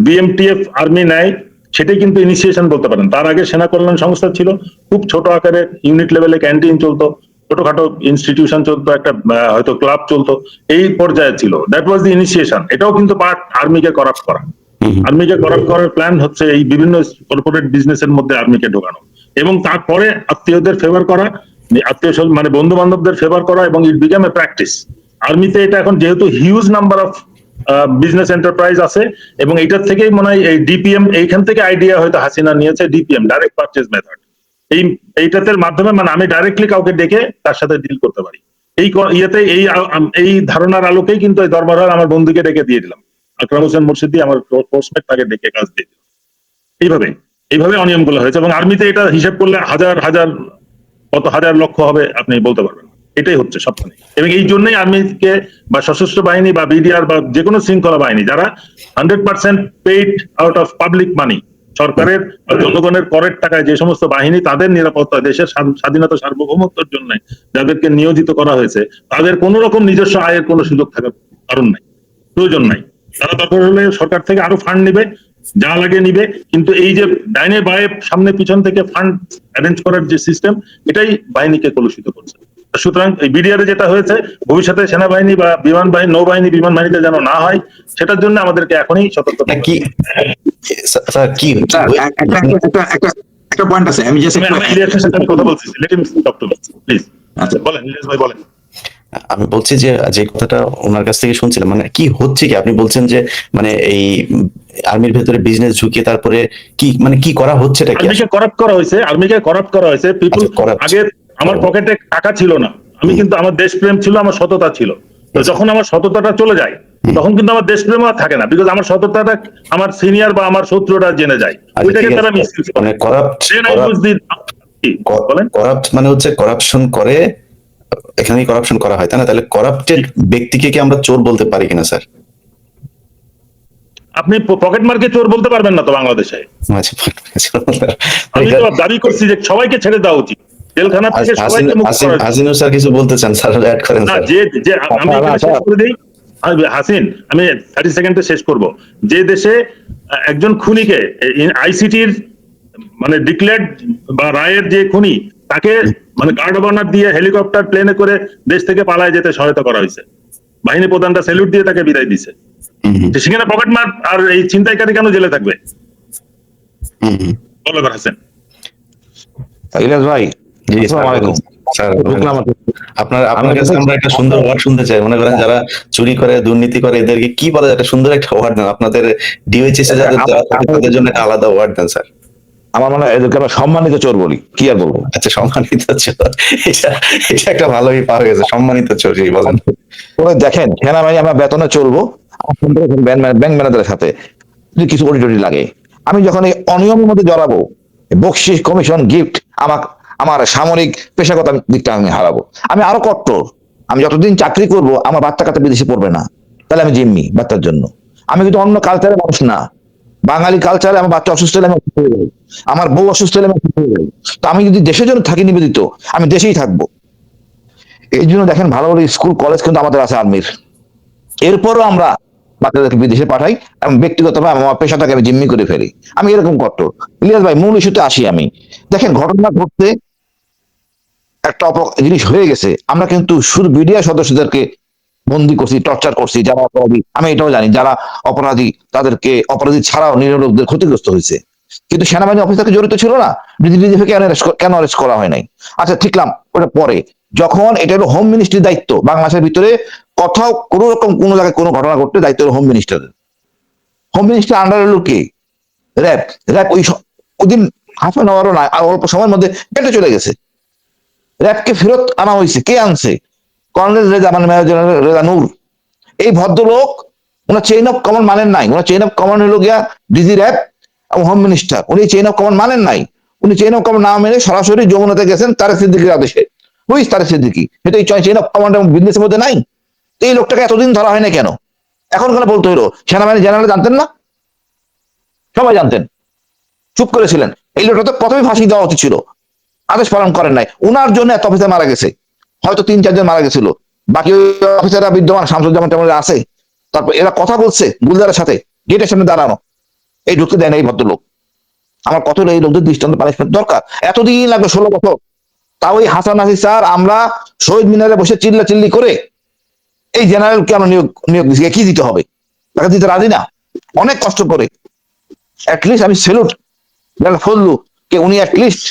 বিএমটিএফ আর্মি নেয়, সেটাই কিন্তু ইনিশিয়েশন বলতে পারেন। তার আগে সেনা কল্যাণ সংস্থা ছিল, খুব ছোট আকারে ইউনিট লেভেলে ক্যান্টিন চলতো, ছোটখাটো ইনস্টিটিউশন চলতো, একটা হয়তো ক্লাব চলতো, এই পর্যায়ে ছিল। That was the initiation. এটাও কিন্তু পার্ট আর্মিকে করাপ্ট করা। আর্মিকে করাপ্ট করার প্ল্যান হচ্ছে এই বিভিন্ন কর্পোরেট বিজনেসের মধ্যে আর্মিকে ঢোকানো, এবং তারপরে আত্মীয়দের ফেভার করা, আত্মীয় মানে বন্ধু বান্ধবদের ফেভার করা, এবং ইট বিকাম এ প্র্যাকটিস। আর্মিতে এটা এখন যেহেতু huge number of business enterprise আছে, এবং এইটার থেকেই মনে হয় এই ডিপিএম, এইখান থেকে আইডিয়া হয়তো হাসিনা নিয়েছে, ডিপিএম, ডাইরেক্ট পারচেজ মেথড। এইটাতে মাধ্যমে মানে আমি ডাইরেক্টলি কাউকে ডেকে তার সাথে ডিল করতে পারি। ইয়েতে এই ধারণার আলোকেই কিন্তু এই দরবার হল আমার বন্ধুকে ডেকে দিয়ে দিলাম, আকরাম হোসেন মুর্শিদি আমার ফোর্সমেট, তাকে ডেকে কাজ দিয়ে দিলাম। এইভাবে অনিয়মগুলো হয়েছে, এবং আর্মিতে এটা হিসাব করলে হাজার কত হাজার লক্ষ হবে আপনি বলতে পারবেন। এটাই হচ্ছে সবখানে, এবং এই জন্যই আর্মিকে বা সশস্ত্র বাহিনী বা বিডিআর বা যে কোনো শৃঙ্খলা বাহিনী, যারা 100% পেইড আউট অফ পাবলিক মানি, সরকারের জনগণের করের টাকায় যে সমস্ত বাহিনী তাদের নিরাপত্তা, দেশের স্বাধীনতা সার্বভৌমত্বের জন্য যাদেরকে নিয়োজিত করা হয়েছে, তাদের কোন রকম নিজস্ব আয়ের কোনো সুযোগ থাকার কারণ নাই, প্রয়োজন নাই। তারা দরকার হলে সরকার থেকে আরো ফান্ড নিবে, যা লাগে নিবে, কিন্তু এই যে ডাইনে বায়ে সামনে পিছন থেকে ফান্ড অ্যারেঞ্জ করার যে সিস্টেম, এটাই বাহিনীকে কলুষিত করছে। সুতরাং এই বিডিআর যেটা হয়েছে, ভবিষ্যতে সেনাবাহিনী বা বিমান বাহিনী, নৌবাহিনী, বিমান বাহিনীতে যেন না হয়, সেটার জন্য আমাদেরকে এখনই সতর্ক থাকতে হবে। একটা পয়েন্ট আছে, আমি জাস্ট ইলিয়াসের সাথে কথা বলছি, let him talk to me please. আচ্ছা বলেন ইলিয়াস ভাই, বলেন। আমি বলছি যে কথাটা ওনার কাছ থেকে শুনছিলাম, মানে কি হচ্ছে কি আপনি বলছেন যে মানে এই আর্মির ভেতরে বিজনেস ঢুকিয়ে তারপরে কি মানে কি করা হচ্ছে, এটা কি আর্মিকে করাপ্ট করা হয়েছে। পিপল, আগে আমার পকেটে টাকা ছিল না, আমি কিন্তু আমার দেশপ্রেম ছিল, আমার সততা ছিল। তো যখন আমার সততাটা চলে যায়, তখন কিন্তু আমার দেশপ্রেম আর থাকে না, বিকজ আমার সততাটা আমার সিনিয়র বা আমার শত্রুরা জেনে যায়, ওইটাকে তারা মিসইউজ করে। মানে করাপ্ট মানে হচ্ছে করাপশন করে, এখানেই করাপশন করা হয়, তাই না? তাহলে করাপ্টেড ব্যক্তিকে কি আমরা চোর বলতে পারি কিনা স্যার? আপনি পকেট মার্কে চোর বলতে পারবেন না তো বাংলাদেশে। আমি তো দাবি করছি যে সবাইকে ছেড়ে দেওয়া উচিত, জেলখানা থেকে সবাইকে মুক্ত করা উচিত। হাসিন স্যার কিছু বলতে চান স্যার, অ্যাড করেন স্যার। যে আমি শেষ করে দিই, হাসিন, আমি 30 সেকেন্ডে শেষ করব। যে দেশে একজন খুনিকে আইসিটির মানে ডিক্লেয়ার্ড বা রায়ের যে খুনি তাকে মানে গার্ড অফ অনার দিয়ে হেলিকপ্টার প্লেনে করে দেশ থেকে পালায় যেতে সহায়তা করা হয়েছে, বাহিনী প্রধানটা স্যালুট দিয়ে তাকে বিদায় দিছে। সেখানে পকেটমার আর এই ছিনতাইকারী কেন জেলে থাকবে? বলো হাসেন। ইলিয়াস ভাই, জি আসসালামু আলাইকুম। স্যার, ঢুকলাম। আপনার কাছে আমরা একটা সুন্দর ওয়ার্ড শুনতে চাই। মনে করেন যারা চুরি করে, দুর্নীতি করে, এদেরকে কি বলা যায়? একটা সুন্দর একটা ওয়ার্ড দেন। আপনাদের ডিওএইচএস এ যারা থাকে তাদের জন্য একটা আলাদা ওয়ার্ড দেন স্যার। আমার মনে হয় এদেরকে আমরা সম্মানিত চোর বলি, কি আর বলবো। আচ্ছা, সম্মানিত চোর, এটা এটা একটা ভালোই পাওয়া গেছে, সম্মানিত চোর বলেন। ওরা দেখেন, সেনাবাহিনী আমরা বেতনে চলবো, ব্যাংক ম্যানেজারের সাথে যদি কিছু অডিটরি লাগে, আমি যখন এই অনিয়মের মধ্যে জড়াবো, বকশিস, কমিশন, গিফট, আমার সামরিক পেশাগত দিকটা আমি হারাবো। আমি আরো কট্টর, আমি যতদিন চাকরি করব আমার বাচ্চা কাচ্চা বিদেশে পড়বে না, তাহলে আমি জিম্মি বাচ্চার জন্য। আমি কিন্তু অন্য কালচারের মানুষ না, বাঙালি কালচারে আমার বাচ্চা অসুস্থ হলে আমি অসুস্থ হয়ে যাই, আমার বউ অসুস্থ হলে আমি অসুস্থ হয়ে যাই। তো আমি যদি দেশের জন্য থাকি নিবেদিত, আমি দেশেই থাকবো। এই জন্য দেখেন, ভালো ভালো স্কুল কলেজ কিন্তু আমাদের আছে আর্মির, এরপরও আমরা বাচ্চাদেরকে বিদেশে পাঠাই এবং ব্যক্তিগতভাবে আমার পেশাটাকে আমি জিম্মি করে ফেলি। আমি এরকম কট্টর। ইলিয়াস ভাই, মূল ইস্যুতে আসি আমি। দেখেন, ঘটনা ঘটতে একটা জিনিস হয়ে গেছে, আমরা কিন্তু শুধু মিডিয়া সদস্যদেরকে বন্দি করছি, টর্চার করছি, যারা অপরাধী, আমি এটাও জানি যারা অপরাধী তাদেরকে অপরাধী ছাড়াও নিরীহ লোকদের ক্ষতিগ্রস্ত হয়েছে, কিন্তু সেনাবাহিনী অফিসারকে জড়িত ছিল না, ডিজিপি কেন অ্যারেস্ট করা হয় নাই? আচ্ছা, ঠিকলাম, ওটা পরে। যখন এটা হলো হোম মিনিস্ট্রির দায়িত্ব, বাংলাদেশের ভিতরে কোথাও কোনো রকম কোনো জায়গায় কোনো ঘটনা ঘটলে দায়িত্ব হলো হোম মিনিস্টারের। হোম মিনিস্টার আন্ডার হলো কে? র্যাব। র্যাব ওই দিন হাফ অ্যান আওয়ারও না, আর অল্প সময়ের মধ্যে কেটে চলে গেছে। র্যাবকে ফেরত আনা হয়েছে, কে আনছে? কর্নেল রেজা, মানে মেজর জেনারেল রেজা নূর। এই ভদ্রলোক, ওনার চেইন অফ কমান্ড মানেন নাই। ওনার চেইন অফ কমান্ড হলো গিয়া ডিজি র্যাব এবং হোম মিনিস্টার। উনি চেইন অফ কমান্ড মানেন নাই। উনি চেইন অফ কমান্ড না মেনে সরাসরি যমুনাতে গেছেন তারেক সিদ্দিকীর আদেশে। হুইস তারেক সিদ্দিকী? সেটা এই চেইন অফ কমান্ড এবং বিজনেসের মধ্যে নাই। এই লোকটাকে এতদিন ধরা হয় না কেন? এখন কেন বলতে হলো? সেনাবাহিনী জেনারেল জানতেন না? সবাই জানতেন, চুপ করেছিলেন। এই লোকটা তো প্রথমে ফাঁসি দেওয়া উচিত ছিল, আদেশ পালন করেন নাই। উনার জন্য এত অফিসার মারা গেছে, হয়তো 3-4 জন মারা গেছিল, বাকি অফিসাররা বিদ্যমান, শামসুজ্জামান টেমন আছে। তারপর এরা কথা বলছে গুলদারের সাথে, গেটের সামনে দাঁড়ানো, এই ঢুকতে দেয় না এই ভদ্রলোক। আমার কত এই লোকদের দৃষ্টান্ত পানিশমেন্ট দরকার। এতদিন লাগবে, 16 বছর। তাও এই হাসান নাসির স্যার, আমরা শহীদ মিনারে বসে চিল্লি করে এই জেনারেলকে আমরা নিয়োগ দিচ্ছি, কি দিতে হবে? তাকে দিতে রাজি না, অনেক কষ্ট করে। অ্যাটলিস্ট আমি সেলুট ফজলু কে, উনি অ্যাটলিস্ট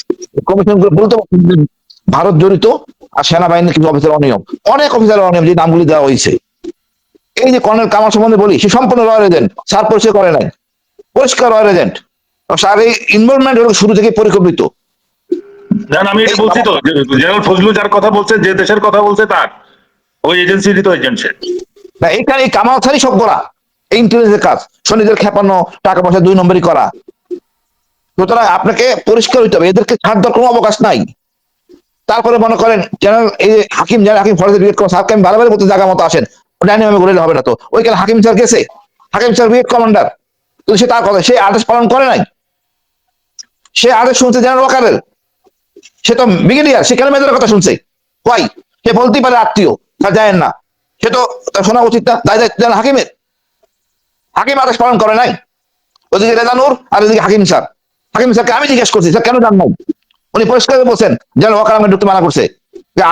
কমিশন করে বলতে পারছেন ভারত জড়িত আর সেনাবাহিনীর কিছু অফিসার অনিয়ম, অনেক অফিসার অনিয়ম যে নামগুলি দেওয়া হয়েছে। এই যে কর্নেল কামাল সম্বন্ধে বলি, সে সম্পূর্ণ রয়্যাল এজেন্ট, স্যার পরিচয় করে নাই, পরিষ্কার রয়্যাল এজেন্ট। স্যার এই ইনভলভমেন্ট হলো শুরু থেকে পরিকল্পিত। না, আমি এটা বলছি তো, জেনারেল ফজলু যার কথা বলছে, যে দেশের কথা বলছে, তার ওই এজেন্সিরই তো এজেন্ট সে। না, এইখানে এই কামাল স্যারই সব করা, এই ইন্টেলিজেন্সের কাজ, শনিদের খেপানো, টাকা পয়সা 2 নম্বরই করা। সুতরাং আপনাকে পরিষ্কার হইতে হবে, এদেরকে ছাড় দেওয়ার কোনো অবকাশ নাই। তারপরে মনে করেন জেনারেল এই হাকিম, যারা হাকিম ফরেস্ট ব্রিগেড স্যারকে আমি বারবার বলতে জায়গা মতো আসেন, ডাইনামে ঘুরলে হবে না। তো ওইখানে হাকিম স্যার গেছে, হাকিম স্যার ব্রিগেড কমান্ডার, কিন্তু সে তার কথা, সে আদেশ পালন করে নাই। সে আদেশ শুনছে জেনারেল ওয়াকারের, সে তো ব্রিগেডিয়ার, সে কেন মেজরের কথা শুনছে? কয় সে বলতেই পারে আত্মীয়, তার যায় না, সে তো তার শোনা উচিত না, দায়িত্ব হাকিমের। হাকিম আদেশ পালন করে নাই। ওদিকে রেজা নূর আর ওদিকে হাকিম স্যার। হাকিম স্যারকে আমি জিজ্ঞেস করছি, স্যার কেন যান নাই? উনি পরিষ্কার বলছেন যেন ওয়াকার আমাকে ঢুকতে মানা করছে, যে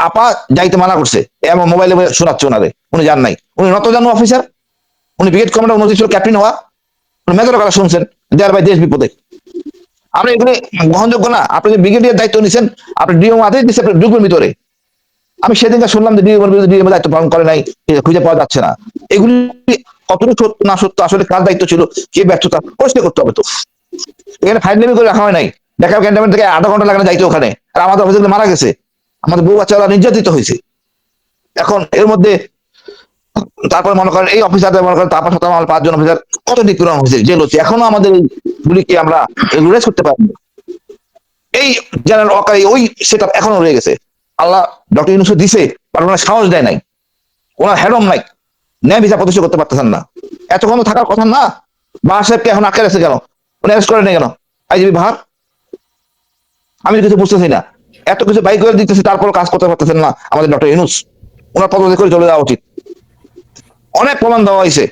আপা যাইতে মানা করছে, এমন মোবাইলে শোনাচ্ছে ওনারে, উনি যান নাই। উনি নত জানো অফিসার, উনি ব্রিগেড কমান্ডার, উনি ছিল ক্যাপ্টেন হওয়া, উনি মেজরের কথা শুনছেন, দেয়ার ভাই দেশ বিপদে। আপনি এগুলি গ্রহণযোগ্য না। আপনি যে ব্রিগেডিয়ার দায়িত্ব নিছেন, আপনি ডিএম আদেশ দিচ্ছে, আপনি ঢুকবেন ভিতরে। আমি সেদিনকে শুনলাম যে ডিএম দায়িত্ব পালন করে নাই, খুঁজে পাওয়া যাচ্ছে না। এগুলি কতটুকু সত্য না সত্য, আসলে কার দায়িত্ব ছিল, কে ব্যর্থতা, পরিষ্কার করতে হবে। তো এখানে ফাইনালি করে রাখা হয় নাই, দেখা ক্যান্টনমেন্ট থেকে 8 ঘন্টা লাগে না যাইতে ওখানে, আর আমাদের অফিসার মারা গেছে, আমাদের বউ বাচ্চারা নির্যাতিত হয়েছে। এখন এর মধ্যে তারপর মনে করেন এই অফিসারদের মনে করেন, তারপর 5 জন অফিসার কত নিপীড়ন হয়েছে, জেল হচ্ছে, এখনো আমাদের এইগুলিকে আমরা রিলাইজ করতে পারিনি। এই জেনারেল ওয়াকার ওই সেট আপ এখনো রয়ে গেছে। আল্লাহ ডক্টর ইউনূস দিছে, আর ওনার সাহস দেয় নাই, ওনার হেডম নাই, ন্যায় বিচার প্রতিষ্ঠা করতে পারতেছেন না। এতক্ষণ থাকার কথা না। বাহার সাহেবকে এখন আটকে রেখেছে কেন? উনি অ্যারেস্ট করেন কেন আইজিপি বাহার? আমি কিছু বুঝতেছি না। এত কিছু বাইক করে দিতেছি, তারপর কাজ করতে পারতেছেন না আমাদের ডক্টর ইউনূস। ওনার পদত্যাগ করে চলে যাওয়া উচিত। অনেক প্রমাণ দেওয়া হয়েছে,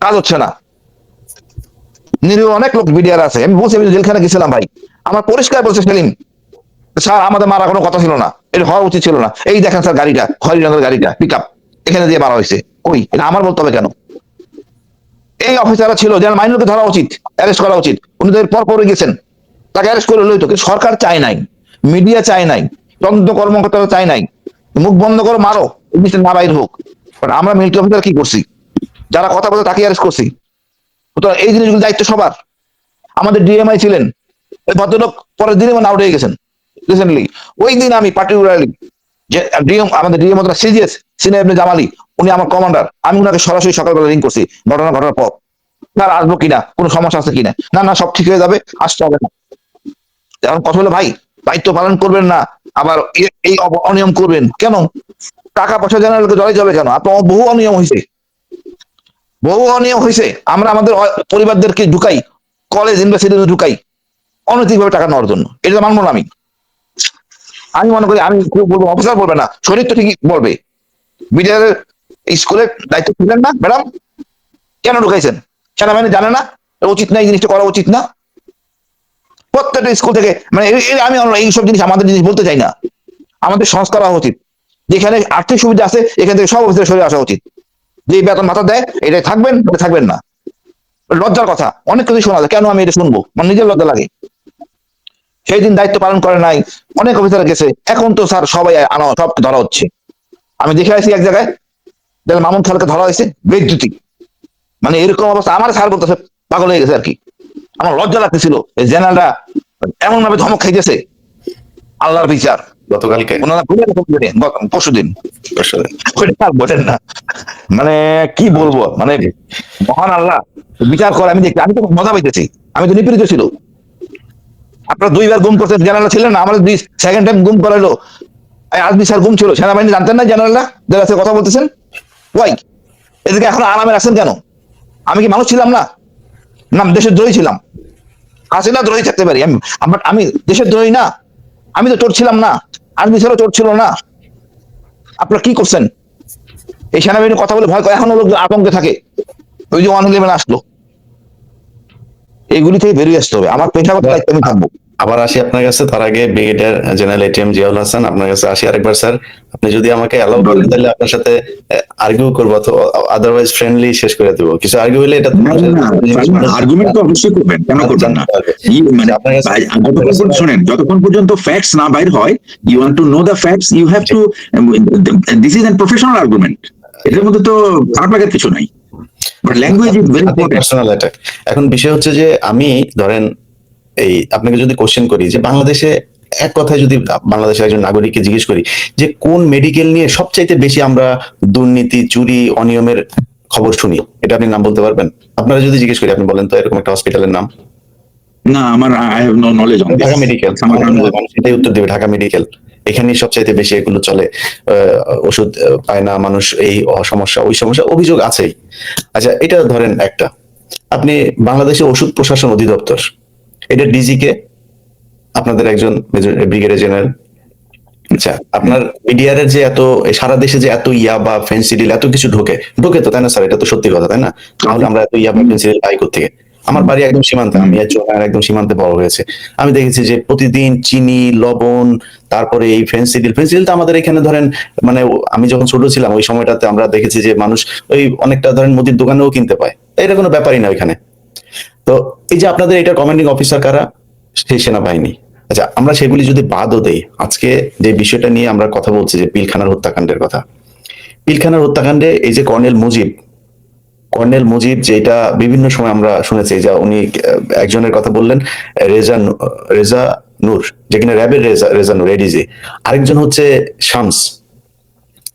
কাজ হচ্ছে না। নিরীহ অনেক লোক বিডিআর আছে। আমি বলছি, আমি জেলখানে গেছিলাম ভাই, আমার পরিষ্কার বলছে সেলিম স্যার আমাদের মারা কোনো কথা ছিল না, এটা হওয়া উচিত ছিল না, এই দেখেন স্যার গাড়িটা, খয়রি রঙের গাড়িটা পিক আপ, এখানে দিয়ে মারা হয়েছে, ওই এটা আমার বলতে হবে কেন? এই অফিসাররা ছিল যারা মাইনুলকে ধরা উচিত, অ্যারেস্ট করা উচিত, উনি তো পর পরে গেছেন, তাকে অ্যারেস্ট করে লইতো, কিন্তু সরকার চায় নাই, মিডিয়া চায় নাই, তদন্ত কর্মকর্তারা চায় নাই, মুখ বন্ধ করে মারো, এই জিনিসটা না বাইর হোক। বাট আমরা মিলিটারি অফিসার কি করছি? যারা কথা বলে তাকে অ্যারেস্ট করছি। তো এই জিনিসগুলো দায়িত্ব সবার। আমাদের ডিএমআই ছিলেন ওই ভদ্রলোক, পরের দিনে আউট হয়ে গেছেন রিসেন্টলি। ওই দিন আমি পার্টিকুলারলি যে ডিএম, আমাদের ডিএম সিজিএস সিনিয়র ইবনে জামালি, উনি আমার কমান্ডার, আমি উনাকে সরাসরি সকালবেলা লিঙ্ক করছি ঘটনা ঘটার পর, স্যার আসবো কিনা, কোনো সমস্যা আছে কিনা, না না সব ঠিক হয়ে যাবে, আসতে হবে না। এখন কথা হলো ভাই, দায়িত্ব পালন করবেন না, আবার এই অনিয়ম করবেন কেন? টাকা পয়সা জেনারেলকে জড়াই যাবে কেন? আপনার বহু অনিয়ম হয়েছে, বহু অনিয়ম হয়েছে। আমরা আমাদের পরিবারদেরকে ঢুকাই, কলেজ ইউনিভার্সিটিতে ঢুকাই অনৈতিকভাবে টাকা নেওয়ার জন্য, এটা মানবো না আমি। আমি মনে করি, আমি বলবো, অফিসার বলবে না, শরীর তো ঠিকই বলবে, বিডিআর স্কুলের দায়িত্ব ছিলেন না ম্যাডাম, কেন ঢুকাইছেন? সেনাবাহিনী জানে না উচিত না, এই জিনিসটা করা উচিত না? প্রত্যেকটা স্কুল থেকে, মানে আমি এইসব জিনিস আমাদের জিনিস বলতে চাই না, আমাদের সংস্কার হওয়া উচিত। যেখানে আর্থিক সুবিধা আছে এখান থেকে সব অফিসার সরে আসা উচিত। যে বেতন ভাতা দেয় এটাই থাকবেন, এটা থাকবেন না। লজ্জার কথা, অনেক কিছু শোনা যায়, কেন আমি এটা শুনবো, মানে নিজের লজ্জা লাগে। সেই দিন দায়িত্ব পালন করে নাই, অনেক অফিসার গেছে, এখন তো স্যার সবাই আনা সব ধরা হচ্ছে। আমি দেখে আসি এক জায়গায় মামুন খালকে ধরা হয়েছে বেজ্জুতি, মানে এরকম অবস্থা। আমার স্যার বলতেছে পাগল হয়ে গেছে আর কি। আমার লজ্জা লাগতেছিল, এই জেনারেলরা এমন ভাবে ধমক খাইতেছে, আল্লাহর বিচার। গতকালকে ওনারা পরশুদিন বলেন না, মানে কি বলবো, মানে মহান আল্লাহ বিচার করে। আমি দেখি, আমি তো মজা পাইতেছি, আমি তো নিপীড়িত ছিল। আপনারা 2বার গুম করছেন, জেনারেল ছিলেন না, আমাদের 2nd টাইম গুম করাইলো। আজমি স্যার গুম ছিল, সেনাবাহিনী জানতেন না জেনারেলরা যারা আছে কথা বলতেছেন? ওয়াই এদিকে এখন আরামে আছেন কেন? আমি কি মানুষ ছিলাম না? না দেশের দ্রোহী ছিলাম। হাসিনা দ্রোহী থাকতে পারি আমি, আমি দেশের দ্রোহী না? আমি তো চোর ছিলাম না, আজমি স্যারও চোর ছিল না। আপনারা কি করছেন? এই সেনাবাহিনী কথা বলে ভয় করে, এখনো লোক আতঙ্কে থাকে। ওই যে 111 আসলো, এগুলি থেকে বেরিয়ে আসতে হবে। আমার পেশাগত দায়িত্ব আমি থাকবো। আবার আসি আপনার কাছে, তার আগে brigadier general ATM Ziaul Hasan, আপনার কাছে আসি আরেকবার স্যার। আপনি যদি আমাকে অ্যালাউ করেন তাহলে আপনার সাথে আর্গিউ করবো, অথবা আদারওয়াইজ ফ্রেন্ডলি শেষ করে দেবো। কিছু আর্গিউ হলে এটা আর্গুমেন্ট তো অবশ্যই করবেন, কেন করবেন না? মানে শোনেন, যতক্ষণ পর্যন্ত ফ্যাক্টস না বাইর হয়, you want to know the facts, you have to, this is an professional argument, এটার মধ্যে তো খারাপ লাগার কিছু নাই, but language is very important. Personal attack. এখন বিষয় হচ্ছে যে আমি ধরেন এই আপনাকে যদি কোশ্চেন করি যে বাংলাদেশে, এক কথায় যদি বাংলাদেশের একজন নাগরিককে জিজ্ঞেস করি যে কোন মেডিকেল নিয়ে সবচাইতে বেশি আমরা দুর্নীতি, চুরি, অনিয়মের খবর শুনি, এটা আপনি নাম বলতে পারবেন? আপনারা যদি জিজ্ঞেস করি, আপনি বলেন তো এরকম একটা হসপিটালের নাম। না, আমার I have no knowledge on this. Dhaka medical, মানুষ এটাই উত্তর দেবে, ঢাকা মেডিকেল। এখানে সবচাইতে বেশি এগুলো চলে। ওষুধ পায় না মানুষ, এই সমস্যা ওই সমস্যা, অভিযোগ আছেই। আচ্ছা, এটা ধরেন একটা, আপনি বাংলাদেশের ওষুধ প্রশাসন অধিদপ্তর, এটা ডিজি কে? আপনাদের একজন ব্রিগেডিয়ার জেনারেল। আচ্ছা, আপনার বিডিআর এর যে এত, সারা দেশে যে এত ইয়াবা, ফেন্সিডিল, এত কিছু ঢোকে তো, তাই না স্যার? এটা তো সত্যি কথা, তাই না? তাহলে আমরা এত ইয়াবা, ফেন্সিডিল পাই কোত্থেকে? আমার বাড়ি একদম সীমান্তে, আমি একদম সীমান্তে বড় হয়েছে। আমি দেখেছি যে প্রতিদিন চিনি, লবণ, তারপরে এই ফেন্সিডিল তো আমাদের এখানে ধরেন, মানে আমি যখন ছোট ছিলাম ওই সময়টাতে আমরা দেখেছি যে মানুষ ওই অনেকটা ধরেন মুদির দোকানেও কিনতে পায়, এটা কোনো ব্যাপারই না ওইখানে। তো এই যে আপনাদের এটা কমান্ডিং অফিসার কারা? সেই সেনাবাহিনী। আচ্ছা, আমরা সেগুলি যদি বাদও দেই, আজকে যে বিষয়টা নিয়ে আমরা কথা বলছি, যে পিলখানার হত্যাকাণ্ডের কথা, পিলখানার হত্যাকাণ্ডে এই যে কর্নেল মুজিব, যেটা বিভিন্ন সময় আমরা শুনেছি, যে উনি একজনের কথা বললেন, রেজা নূর, যে কিনা র্যাবের রেজা নূর এডিজি। আরেকজন হচ্ছে শামস,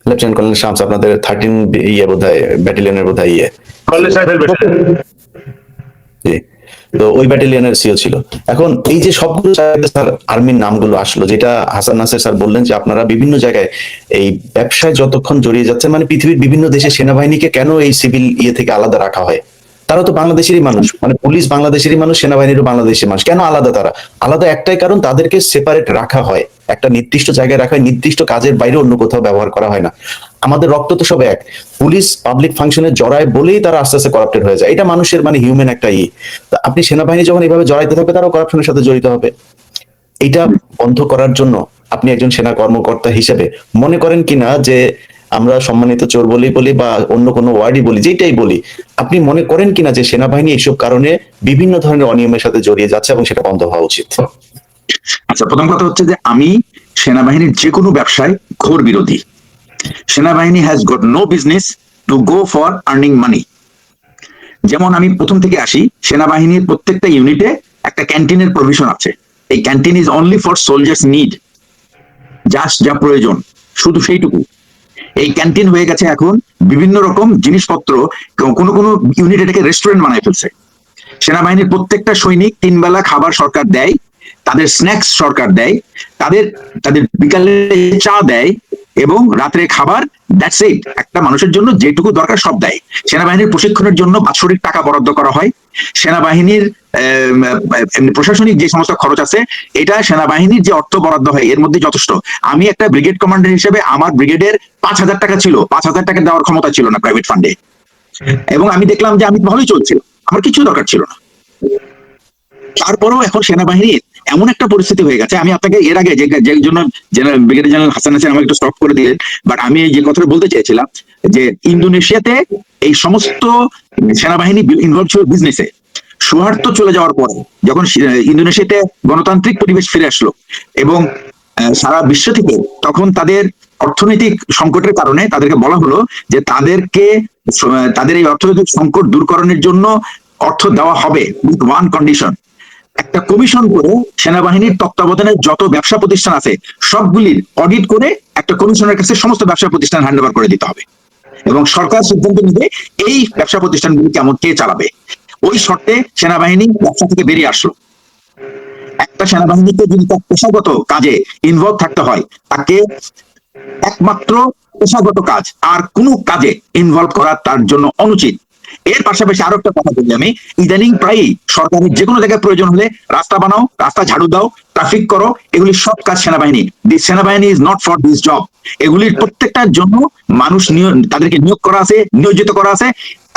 লেফটেন্যান্ট কর্নেল শামস, আপনাদের 13 বোধহয় ব্যাটালিয়নের বোধহয় জি। তো ওই ব্যাটালিয়নের সিও ছিল। এখন এই যে সবগুলো স্যার আর্মির নামগুলো আসলো, যেটা হাসান নাসের স্যার বললেন যে আপনারা বিভিন্ন জায়গায় এই ব্যবসায় যতক্ষণ জড়িয়ে যাচ্ছেন, মানে পৃথিবীর বিভিন্ন দেশে সেনাবাহিনীকে কেন এই সিভিল থেকে আলাদা রাখা হয়, তারা তো বাংলাদেশেরই মানুষ, মানে পুলিশ বাংলাদেশেরই মানুষ, সেনাবাহিনীরও বাংলাদেশের মানুষ। কেন আলাদা তারা? আলাদা একটাই কারণ, তাদেরকে সেপারেট রাখা হয়, একটা নির্দিষ্ট জায়গায় রাখা হয়, নির্দিষ্ট কাজের বাইরে অন্য কোথাও ব্যবহার করা হয় না। আমাদের রক্ত তো সব এক। পুলিশ পাবলিক ফাংশনে জড়ায় বলেই তারা আস্তে আস্তে করাপ্টেড হয়ে যায়, এটা মানুষের মানে হিউম্যান একটা আপনি সেনাবাহিনী যখন এইভাবে জড়াইতে থাকবে, তারাও করাপশনের সাথে জড়িত হবে। এটা বন্ধ করার জন্য আপনি একজন সেনা কর্মকর্তা হিসেবে মনে করেন কিনা যে, আমরা সম্মানিত চোর বলি বা অন্য কোনো ওয়ার্ডই বলি, যেটাই বলি, আপনি মনে করেন কিনা যে সেনাবাহিনী এইসব কারণে বিভিন্ন ধরনের অনিয়মের সাথে জড়িয়ে যাচ্ছে এবং সেটা বন্ধ হওয়া উচিত? আচ্ছা, প্রথম কথা হচ্ছে যে আমি সেনাবাহিনীর যে কোনো ব্যবসায় ঘোর বিরোধী। সেনাবাহিনী has got no business to go for earning money. যেমন আমি প্রথম থেকে আসি, সেনাবাহিনীর প্রত্যেকটা ইউনিটে একটা ক্যান্টিনের প্রভিশন আছে। এই canteen is only for soldiers need, just যা প্রয়োজন শুধু সেইটুকু। এই ক্যান্টিন হয়ে গেছে এখন বিভিন্ন রকম জিনিসপত্র, কোনো কোনো ইউনিট এটাকে রেস্টুরেন্ট বানায় ফেলছে। সেনাবাহিনীর প্রত্যেকটা সৈনিক 3 বেলা খাবার সরকার দেয়, তাদের স্ন্যাক্স সরকার দেয়, তাদের তাদের বিকালে চা দেয় এবং রাত্রে খাবার, দ্যাটস ইট। একটা মানুষের জন্য যেটুকু দরকার সব দেয়। সেনাবাহিনীর প্রশিক্ষণের জন্য বাৎসরিক টাকা বরাদ্দ করা হয়। সেনাবাহিনীর প্রশাসনিক যে সমস্ত খরচ আছে, এটা সেনাবাহিনীর যে অর্থ বরাদ্দ হয় এর মধ্যে যথেষ্ট। আমি একটা ব্রিগেড কমান্ডার হিসেবে আমার ব্রিগেডের 5,000 টাকা ছিল, 5,000 টাকা দেওয়ার ক্ষমতা ছিল না প্রাইভেট ফান্ডে, এবং আমি দেখলাম যে আমি ভালোই চলছিল, আমার কিছু দরকার ছিল না। তারপরেও এখন সেনাবাহিনীর এমন একটা পরিস্থিতি হয়ে গেছে, আমি আপনাকে এর আগে যে জন্য ব্রিগেডিয়ার জেনারেল হাসান হাসান আমাকে একটু স্টপ করে দিলেন, বাট আমি যে কথাটা বলতে চাইছিলাম যে ইন্দোনেশিয়াতে এই সমস্ত সেনাবাহিনী ইনভলভ ছিল বিজনেসে। সৌহার্দ্য চলে যাওয়ার পরে যখন ইন্দোনেশিয়াতে গণতান্ত্রিক পরিবেশ ফিরে আসলো এবং সারা বিশ্ব থেকে তখন তাদের অর্থনৈতিক সংকটের কারণে তাদেরকে বলা হলো যে তাদের এই অর্থনৈতিক সংকট দূরকরণের জন্য অর্থ দেওয়া হবে উইথ ওয়ান কন্ডিশন। একটা কমিশন করে সেনাবাহিনীর তত্ত্বাবধানে যত ব্যবসা প্রতিষ্ঠান আছে সবগুলির অডিট করে একটা কমিশনের কাছে সমস্ত ব্যবসা প্রতিষ্ঠান হ্যান্ড ওভার করে দিতে হবে, এবং সরকার সিদ্ধান্ত নিবে এই ব্যবসা প্রতিষ্ঠানগুলি কেমন কে চালাবে। ওই শর্তে সেনাবাহিনী ব্যবসা থেকে বেরিয়ে আসলো। একটা সেনাবাহিনীকে যদি তার পেশাগত কাজে ইনভলভ থাকতে হয়, তাকে একমাত্র পেশাগত কাজ, আর কোনো কাজে ইনভলভ করা তার জন্য অনুচিত। এর পাশাপাশি আরো একটা কথা বলি, আমি ইদানিং প্রায়ই সরকারের যে কোনো জায়গায় প্রয়োজন হলে রাস্তা বানাও, রাস্তা ঝাড়ু দাও, ট্রাফিক করো, এগুলি সব কাজ সেনাবাহিনী। দিস সেনাবাহিনী is not for this job. এগুলির প্রত্যেকটার জন্য মানুষ তাদেরকে নিয়োগ করা আছে, নিয়োজিত করা আছে,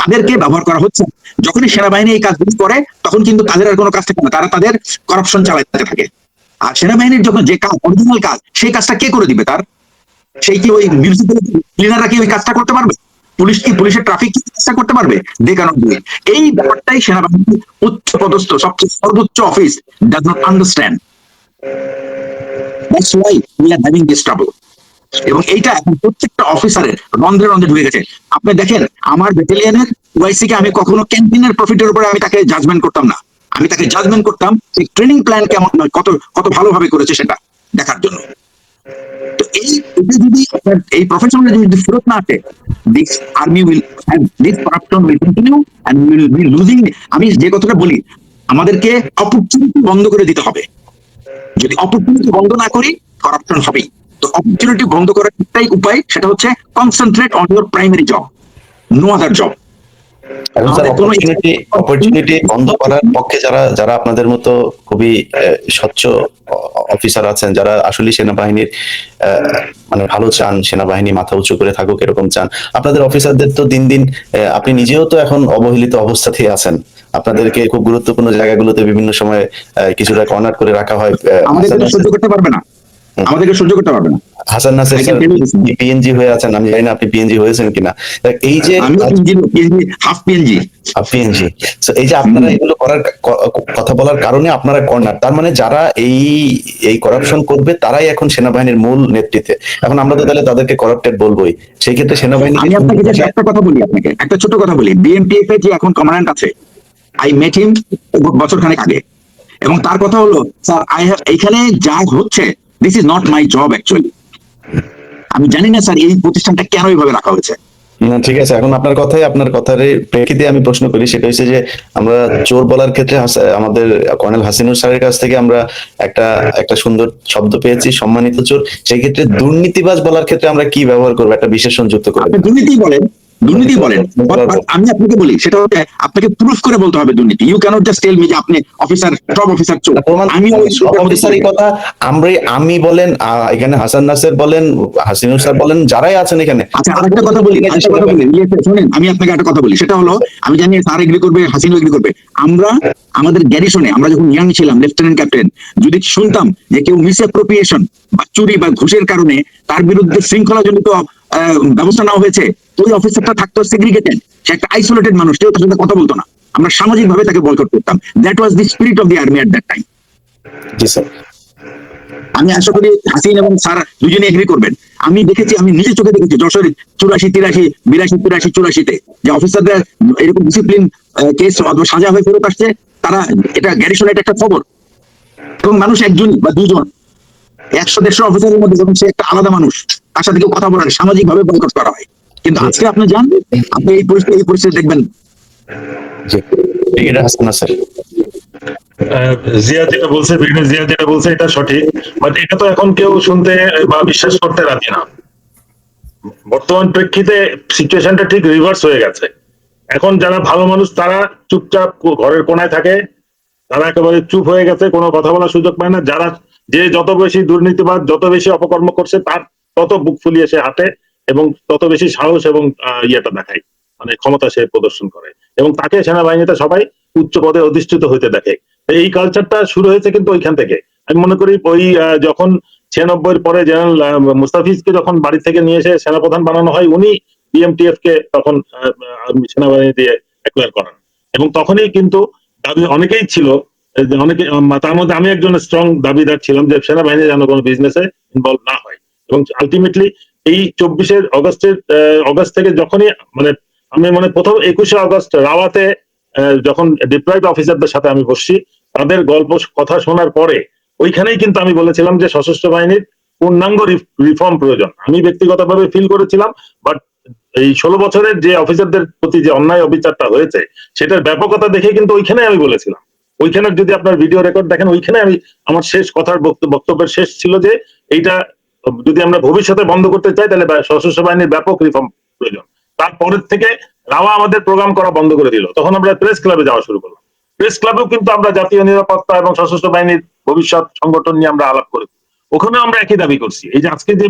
তাদেরকে ব্যবহার করা হচ্ছে। যখনই সেনাবাহিনী এই কাজগুলি করে তখন কিন্তু তাদের আর কোনো কাজ থাকে না, তারা তাদের করাপশন চালাতে থাকে। আর সেনাবাহিনীর যখন যে কাজ, অরিজিনাল কাজ, সেই কাজটা কে করে দিবে? তার সেই কি ওই মিউনিসিপ্যাল ক্লিনাররা কি ওই কাজটা করতে পারবে? পুলিশ কি, পুলিশের ট্রাফিক কি কাজটা করতে পারবে? They can't do it. এই ব্যাপারটাই সেনাবাহিনীর উচ্চ পদস্থ সবচেয়ে সর্বোচ্চ office does not understand. That's why we are having this trouble. এবং এইটা এখন প্রত্যেকটা অফিসারের রন্ধ্রে রন্ধ্রে ঢুকে গেছে। আপনি দেখেন আমার ব্যাটালিয়নের ওয়াইসি কে আমি কখনো ক্যান্টিনের প্রফিটের উপরে আমি তাকে জাজমেন্ট করতাম না, আমি তাকে জাজমেন্ট করতাম সেই ট্রেনিং প্ল্যান কেমন, কত কত ভালোভাবে করেছে সেটা দেখার জন্য। তো এটা যদি এই প্রফেশনাল যদি ফেরত না আসে, this army will have this corruption will continue and will be losing. আমি যে কথাটা বলি, আমাদেরকে অপরচুনিটি বন্ধ করে দিতে হবে। যদি অপরচুনিটি বন্ধ না করি, করাপশন হবেই। তো অপরচুনিটি বন্ধ করার একটাই উপায়, সেটা হচ্ছে concentrate on your primary job, no other job. এখন স্যার অপরচুনিটি বন্ধ করার পক্ষে যারা আপনাদের মতো খুবই স্বচ্ছ অফিসার আছেন, যারা আসলে সেনাবাহিনীর মানে ভালো চান, সেনাবাহিনী মাথা উঁচু করে থাকুক এরকম চান, আপনাদের অফিসারদের তো দিন দিন আপনি নিজেও তো এখন অবহেলিত অবস্থাতেই আছেন। আপনাদেরকে খুব গুরুত্বপূর্ণ জায়গাগুলোতে বিভিন্ন সময় কিছুটা কর্নার করে রাখা হয়। আমাদেরকে সহ্য করতে পারবে না, আমাদেরকে সহ্য করতে পারবে না। হাসান নাসির পিএনজি হয়ে আছেন, আমি জানি না আপনি পিএনজি হয়েছেন কিনা। এই যে হাফ পিএনজি, এই যে আপনারা এগুলো করার কথা বলার কারণে আপনারা কর্নার, তার মানে যারা এই করাপশন করবে তারাই এখন সেনাবাহিনীর মূল নেতৃত্বে। এখন আমরা তো তাহলে তাদেরকে করাপ্টেড বলবোই। সেই ক্ষেত্রে সেনাবাহিনী, আমি আপনাকে একটা কথা বলি, আপনাকে একটা ছোট কথা বলি। বিএমটিএফ এর যে এখন কমান্ড্যান্ট আছে, আই মেট হিম বছর খানেক আগে, এবং তার কথা হলো, স্যার এইখানে যা হচ্ছে, this is not my job actually. আমি জানি না স্যার এই প্রতিষ্ঠানটা কেন এইভাবে রাখা হয়েছে। না ঠিক আছে, এখন আপনার কথার প্রেক্ষিতে আমি প্রশ্ন করি, সেটা হচ্ছে যে আমরা চোর বলার ক্ষেত্রে আমাদের কর্নেল হাসিনুর স্যারের কাছ থেকে আমরা একটা সুন্দর শব্দ পেয়েছি, সম্মানিত চোর। সেই ক্ষেত্রে দুর্নীতিবাজ বলার ক্ষেত্রে আমরা কি ব্যবহার করবো? একটা বিশেষণ যুক্ত করবো। দুর্নীতি বলেন, দুর্নীতি বলেন, আমি আপনাকে বলি সেটা হচ্ছে আপনাকে প্রুফ করে বলতে হবে দুর্নীতি। You can't just tell me যে আপনি অফিসার, সব অফিসার চোর। আমি সব অফিসারই কথা আমি বলেন, এখানে হাসান নাসের বলেন, হাসিনুর স্যার বলেন, যারাই আছেন এখানে। আচ্ছা, আরেকটা কথা বলি, শুনেন, আমি আপনাকে একটা কথা বলি, সেটা হলো, আমি জানি স্যার এগ্রি করবে, হাসিনও এগ্রি করবে, আমরা আমাদের গ্যারিসনে আমরা যখন ইয়াং ছিলাম, লেফটেন্যান্ট ক্যাপ্টেন, যদি শুনতাম যে কেউ মিসঅ্যাপ্রোপ্রিয়েশন বা চুরি বা ঘুষের কারণে তার বিরুদ্ধে শৃঙ্খলাজনিত ব্যবস্থা নেওয়া হয়েছে, ওই অফিসারটা থাকতো সেগ্রিগেটেড, সে একটা আইসোলেটেড মানুষ, কেউ তার সাথে কথা বলতো না, আমরা সামাজিক ভাবে তাকে বয়কট করতাম। That was the spirit of the army at that time. G sir. আমি আশা করি হাসিন এবং স্যার দুজনে এগ্রি করবেন। আমি দেখেছি, আমি নিজে চোখে দেখেছি যশোর 84, 83, 82, 83, 84-তে যে অফিসারদের এরকম ডিসিপ্লিন কেস অথবা সাজা হয়ে ফেরত আসছে, তারা এটা গ্যারিসনে একটা খবর, এবং মানুষ একজন বা দুজন 100-150 অফিসারের মধ্যে যখন সে একটা আলাদা মানুষ, তার সাথে কেউ কথা বলেন, সামাজিক ভাবে বয়কট করা হয়। কিন্তু আজকে আপনি জানবেন, আপনি এই পরিস্থিতি দেখবেন। জি, এটা হাসান নাসের। জিয়া যেটা বলছে, ব্রিগেডিয়ার জিয়া যেটা বলছে এটা সঠিক, বাট এটা তো এখন কেউ শুনতে বা বিশ্বাস করতে রাজি না। বর্তমান প্রেক্ষিতে সিচুয়েশনটা ঠিক রিভার্স হয়ে গেছে। এখন যারা ভালো মানুষ তারা চুপচাপ ঘরের কোনায় থাকে, তারা একেবারে চুপ হয়ে গেছে, কোনো কথা বলার সুযোগ পায় না। যারা যে যত বেশি দুর্নীতিবাদ, যত বেশি অপকর্ম করছে, তার তত বুক ফুলিয়ে সে হাঁটে এবং তত বেশি সাহস এবং ইয়েটা দেখায়, মানে ক্ষমতা সে প্রদর্শন করে, এবং তাকে সেনাবাহিনীতে সবাই উচ্চ পদে অধিষ্ঠিত হইতে দেখে। এই কালচারটা শুরু হয়েছে কিন্তু ওইখান থেকে। আমি মনে করি ওই যখন 96-এর পরে জেনারেল মুস্তাফিজকে যখন বাড়ি থেকে নিয়ে এসে সেনাপ্রধান বানানো হয়, উনি বিএমটিএফ কে তখন সেনাবাহিনী দিয়ে অ্যাকোয়ার করান, এবং তখনই কিন্তু দাবি অনেকেই ছিল, অনেকে, তার মধ্যে আমি একজন স্ট্রং দাবিদার ছিলাম যে সেনাবাহিনী যেন কোনো বিজনেসে ইনভলভ না হয়। এবং আলটিমেটলি এই 24 অগস্ট থেকে যখনই আমি প্রথম 21 অগস্ট রাওয়াতে যখন ডিপ্লয়েড অফিসারদের সাথে আমি বসছি, তাদের গল্প কথা শোনার পরে ওইখানেই কিন্তু আমি বলেছিলাম যে সশস্ত্র বাহিনীর পূর্ণাঙ্গ রিফর্ম প্রয়োজন। আমি ব্যক্তিগতভাবে ফিল করেছিলাম, বাট এই 16 বছরের যে অফিসারদের প্রতি যে অন্যায় অবিচারটা হয়েছে, সেটার ব্যাপকতা দেখে কিন্তু ওইখানে আমি বলেছিলাম। ওইখানে যদি আপনার ভিডিও রেকর্ড দেখেন, ওইখানে আমি আমার শেষ কথার বক্তব্যের শেষ ছিল যে এইটা যদি আমরা ভবিষ্যতে বন্ধ করতে চাই, তাহলে সশস্ত্র বাহিনীর ব্যাপক রিফর্ম প্রয়োজন। তারপরের থেকে রাওয়া আমাদের প্রোগ্রাম করা বন্ধ করে দিল, তখন আমরা প্রেস ক্লাবে যাওয়া শুরু করলাম। প্রেস ক্লাবেও কিন্তু আমরা জাতীয় নিরাপত্তা এবং সশস্ত্র বাহিনীর ভবিষ্যৎ সংগঠন নিয়ে আমরা আলাপ করেছি, ওখানে আমরা একই দাবি করছি। এই যে আজকে যে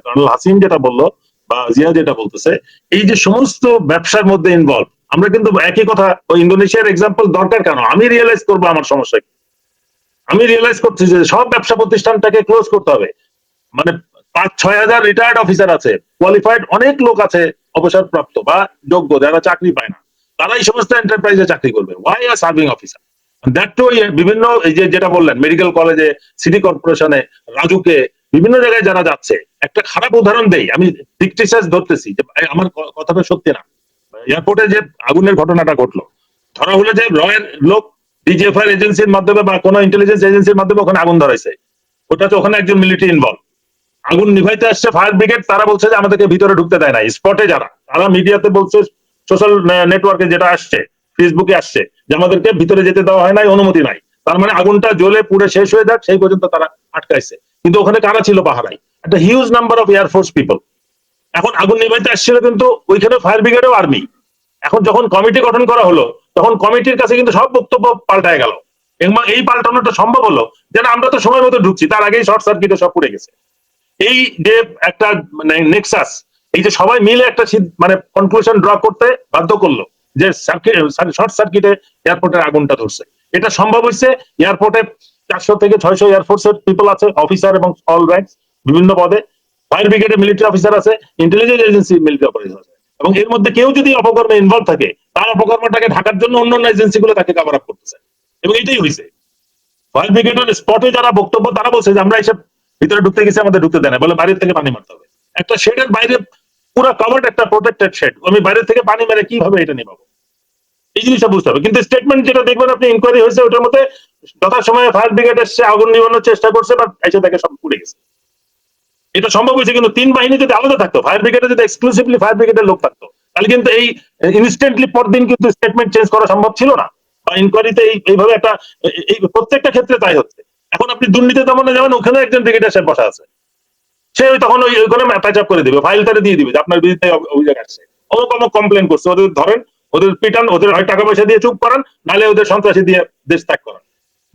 কর্নেল হাসিন যেটা বললো বা জিয়া যেটা বলতেছে, এই যে সমস্ত ব্যবসার মধ্যে ইনভলভ, আমরা কিন্তু একই কথা, ওই ইন্দোনেশিয়ার এক্সাম্পল দরকার কেন? আমি রিয়েলাইজ করবো আমার সমস্যা কি, আমি রিয়েলাইজ করছি যে সব ব্যবসা প্রতিষ্ঠানটাকে ক্লোজ করতে হবে। 5-6 হাজার রিটায়ার্ড অফিসার আছে, কোয়ালিফাইড অনেক লোক আছে, অবসরপ্রাপ্ত বা যোগ্য, যারা চাকরি পায় না, তারা এই সমস্ত এন্টারপ্রাইজে চাকরি করবে। Why are serving officer? That to বিভিন্ন, এই যে যেটা বললেন, মেডিকেল কলেজে, সিটি কর্পোরেশনে, রাজুকে, বিভিন্ন জায়গায় যারা যাচ্ছে। একটা খারাপ উদাহরণ দেই, আমি ডিকটিসাস ধরতেছি যে আমার কথাটা সত্যি না। এয়ারপোর্টে যে আগুনের ঘটনাটা ঘটলো, ধরা হলো যে রয়ের লোক ডিজিএফআই এজেন্সির মাধ্যমে বা কোনো ইন্টেলিজেন্স এজেন্সির মাধ্যমে ওখানে আগুন ধরাইছে। ওটাতে ওখানে একজন মিলিটারি ইনভলভ, আগুন নিভাইতে আসছে ফায়ার ব্রিগেড, তারা বলছে যে আমাদেরকে ভিতরে ঢুকতে দেয় না। স্পটে যারা, তারা মিডিয়াতে বলছে, সোশ্যাল নেটওয়ার্কে যেটা আসছে, ফেসবুকে আসছে, যে আমাদেরকে ভিতরে যেতে দেওয়া হয় নাই, অনুমতি নাই। তার মানে আগুনটা জ্বলে পুড়ে শেষ হয়ে যাক সেই পর্যন্ত তারা আটকাইছে। কিন্তু ওখানে কারা ছিল পাহারায়? একটা huge number of air force people. এখন আগুন নিভাইতে আসছিল কিন্তু ওইখানে ফায়ার ব্রিগেডও আর্মি। এখন যখন কমিটি গঠন করা হলো, তখন কমিটির কাছে কিন্তু সব বক্তব্য পাল্টায় গেল, এবং এই পাল্টানোটা সম্ভব হলো যেন আমরা তো সময় মতো ঢুকছি, তার আগেই শর্ট সার্কিটে সব পুড়ে গেছে। এই যে একটা নেক্সাস, এই যে সবাই মিলে একটা কনক্লুশন ড্র করতে বাধ্য করলো যে শর্ট সার্কিটে এয়ারপোর্টের আগুনটা ধরছে। এটা সম্ভব হয়েছে। এয়ারপোর্টে 400 থেকে 600 এয়ারফোর্সের পিপল আছে, অফিসার এবং অল র্যাঙ্কস, বিভিন্ন পদে। ফায়ার ব্রিগেডে মিলিটারি অফিসার আছে, ইন্টেলিজেন্স এজেন্সি মিলিটারি অফিসার আছে, এবং এর মধ্যে কেউ যদি অপকর্মে ইনভলভ থাকে, তার অপকর্মটাকে ঢাকার জন্য অন্যান্য এজেন্সিগুলো তাকে কভার আপ করতেছে, এবং এটাই হয়েছে। ফায়ার ব্রিগেডের স্পটে যারা বক্তব্য, তারা বলছে যে আমরা এসব ভিতরে ঢুকতে গেছি, আমাদের ঢুকতে দেয় না, বলে বাইরের থেকে পানি মারতে হবে। একটা শেডের বাইরে পুরো কভার্ড, একটা প্রোটেক্টেড শেড, আমি বাইরের থেকে পানি মেরে কিভাবে এটা নিয়ে পাবো? এই জিনিসটা বুঝতে হবে। কিন্তু স্টেটমেন্ট যেটা দেখবেন আপনি, ইনকোয়ারি হয়েছে, ওটার মধ্যে যথাসময়ে ফায়ার ব্রিগেড এসে আগুন নিবানোর চেষ্টা করছে, বা এসে তাকে সব পুড়ে গেছে। এটা সম্ভব হয়েছে। কিন্তু 3 বাহিনী যদি আলাদা থাকতো, ফায়ার ব্রিগেডে যদি এক্সক্লুসিভলি ফায়ার ব্রিগেডের লোক থাকতো, তাহলে কিন্তু এই ইনস্ট্যান্টলি পরদিন কিন্তু স্টেটমেন্ট চেঞ্জ করা সম্ভব ছিল না, বা ইনকোয়ারিতে এইভাবে একটা, এই প্রত্যেকটা ক্ষেত্রে তাই হচ্ছে। এখন আপনি দুর্নীতি দমনে যাবেন, ওখানে একজন ব্রিগেডিয়ার সাহেব বসা আছে, সে তখন ওইখানে প্যাচ আপ করে দিবে, ফাইল তারে দিয়ে দিবে যে আপনার বিরুদ্ধে অভিযোগ আসছে। অমুক অমুক কমপ্লেন করছে, ওদের ধরেন, ওদের পিটান, ওদের হয় টাকা পয়সা দিয়ে চুপ করান, নাহলে ওদের সন্ত্রাসী দিয়ে দেশ ত্যাগ করান।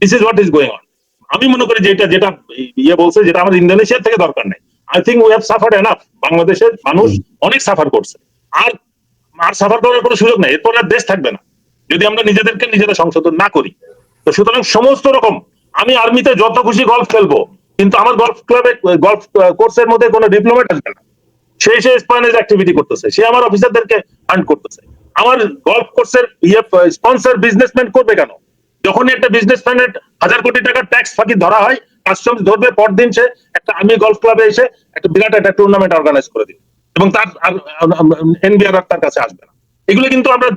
This is what is going on. আমি মনে করি যে যেটা ইয়ে বলছে, যেটা আমাদের ইন্দোনেশিয়ার থেকে দরকার নেই। I think we have suffered enough. বাংলাদেশের মানুষ অনেক সাফার করছে, আর আর সাফার করার কোনো সুযোগ নেই। এরপর আর দেশ থাকবে না যদি আমরা নিজেদেরকে নিজেরা সংশোধন না করি। তো সুতরাং সমস্ত রকম, আমি আর্মিতে যত খুশি গলফ খেলবো, কিন্তু আমার গলফ ক্লাবে গলফ কোর্সের মধ্যে কোনো ডিপ্লোমেট আসবে না। সে স্পনেজ অ্যাক্টিভিটি করতেছে, সে আমার অফিসারদেরকে ফান্ড করতেছে। আমার গলফ কোর্সের স্পন্সর বিজনেসম্যান করবে কেন? যখনই একটা বিজনেসম্যানের 1000 কোটি টাকার ট্যাক্স ফাঁকি ধরা হয়, কাস্টমস ধরবে, পরদিন সে একটা আর্মি গলফ ক্লাবে এসে একটা বিরাট একটা টুর্নামেন্ট অর্গানাইজ করে দিবে, এবং তার এনবিআর তার কাছে আসবে না। এগুলো কিন্তু আমরা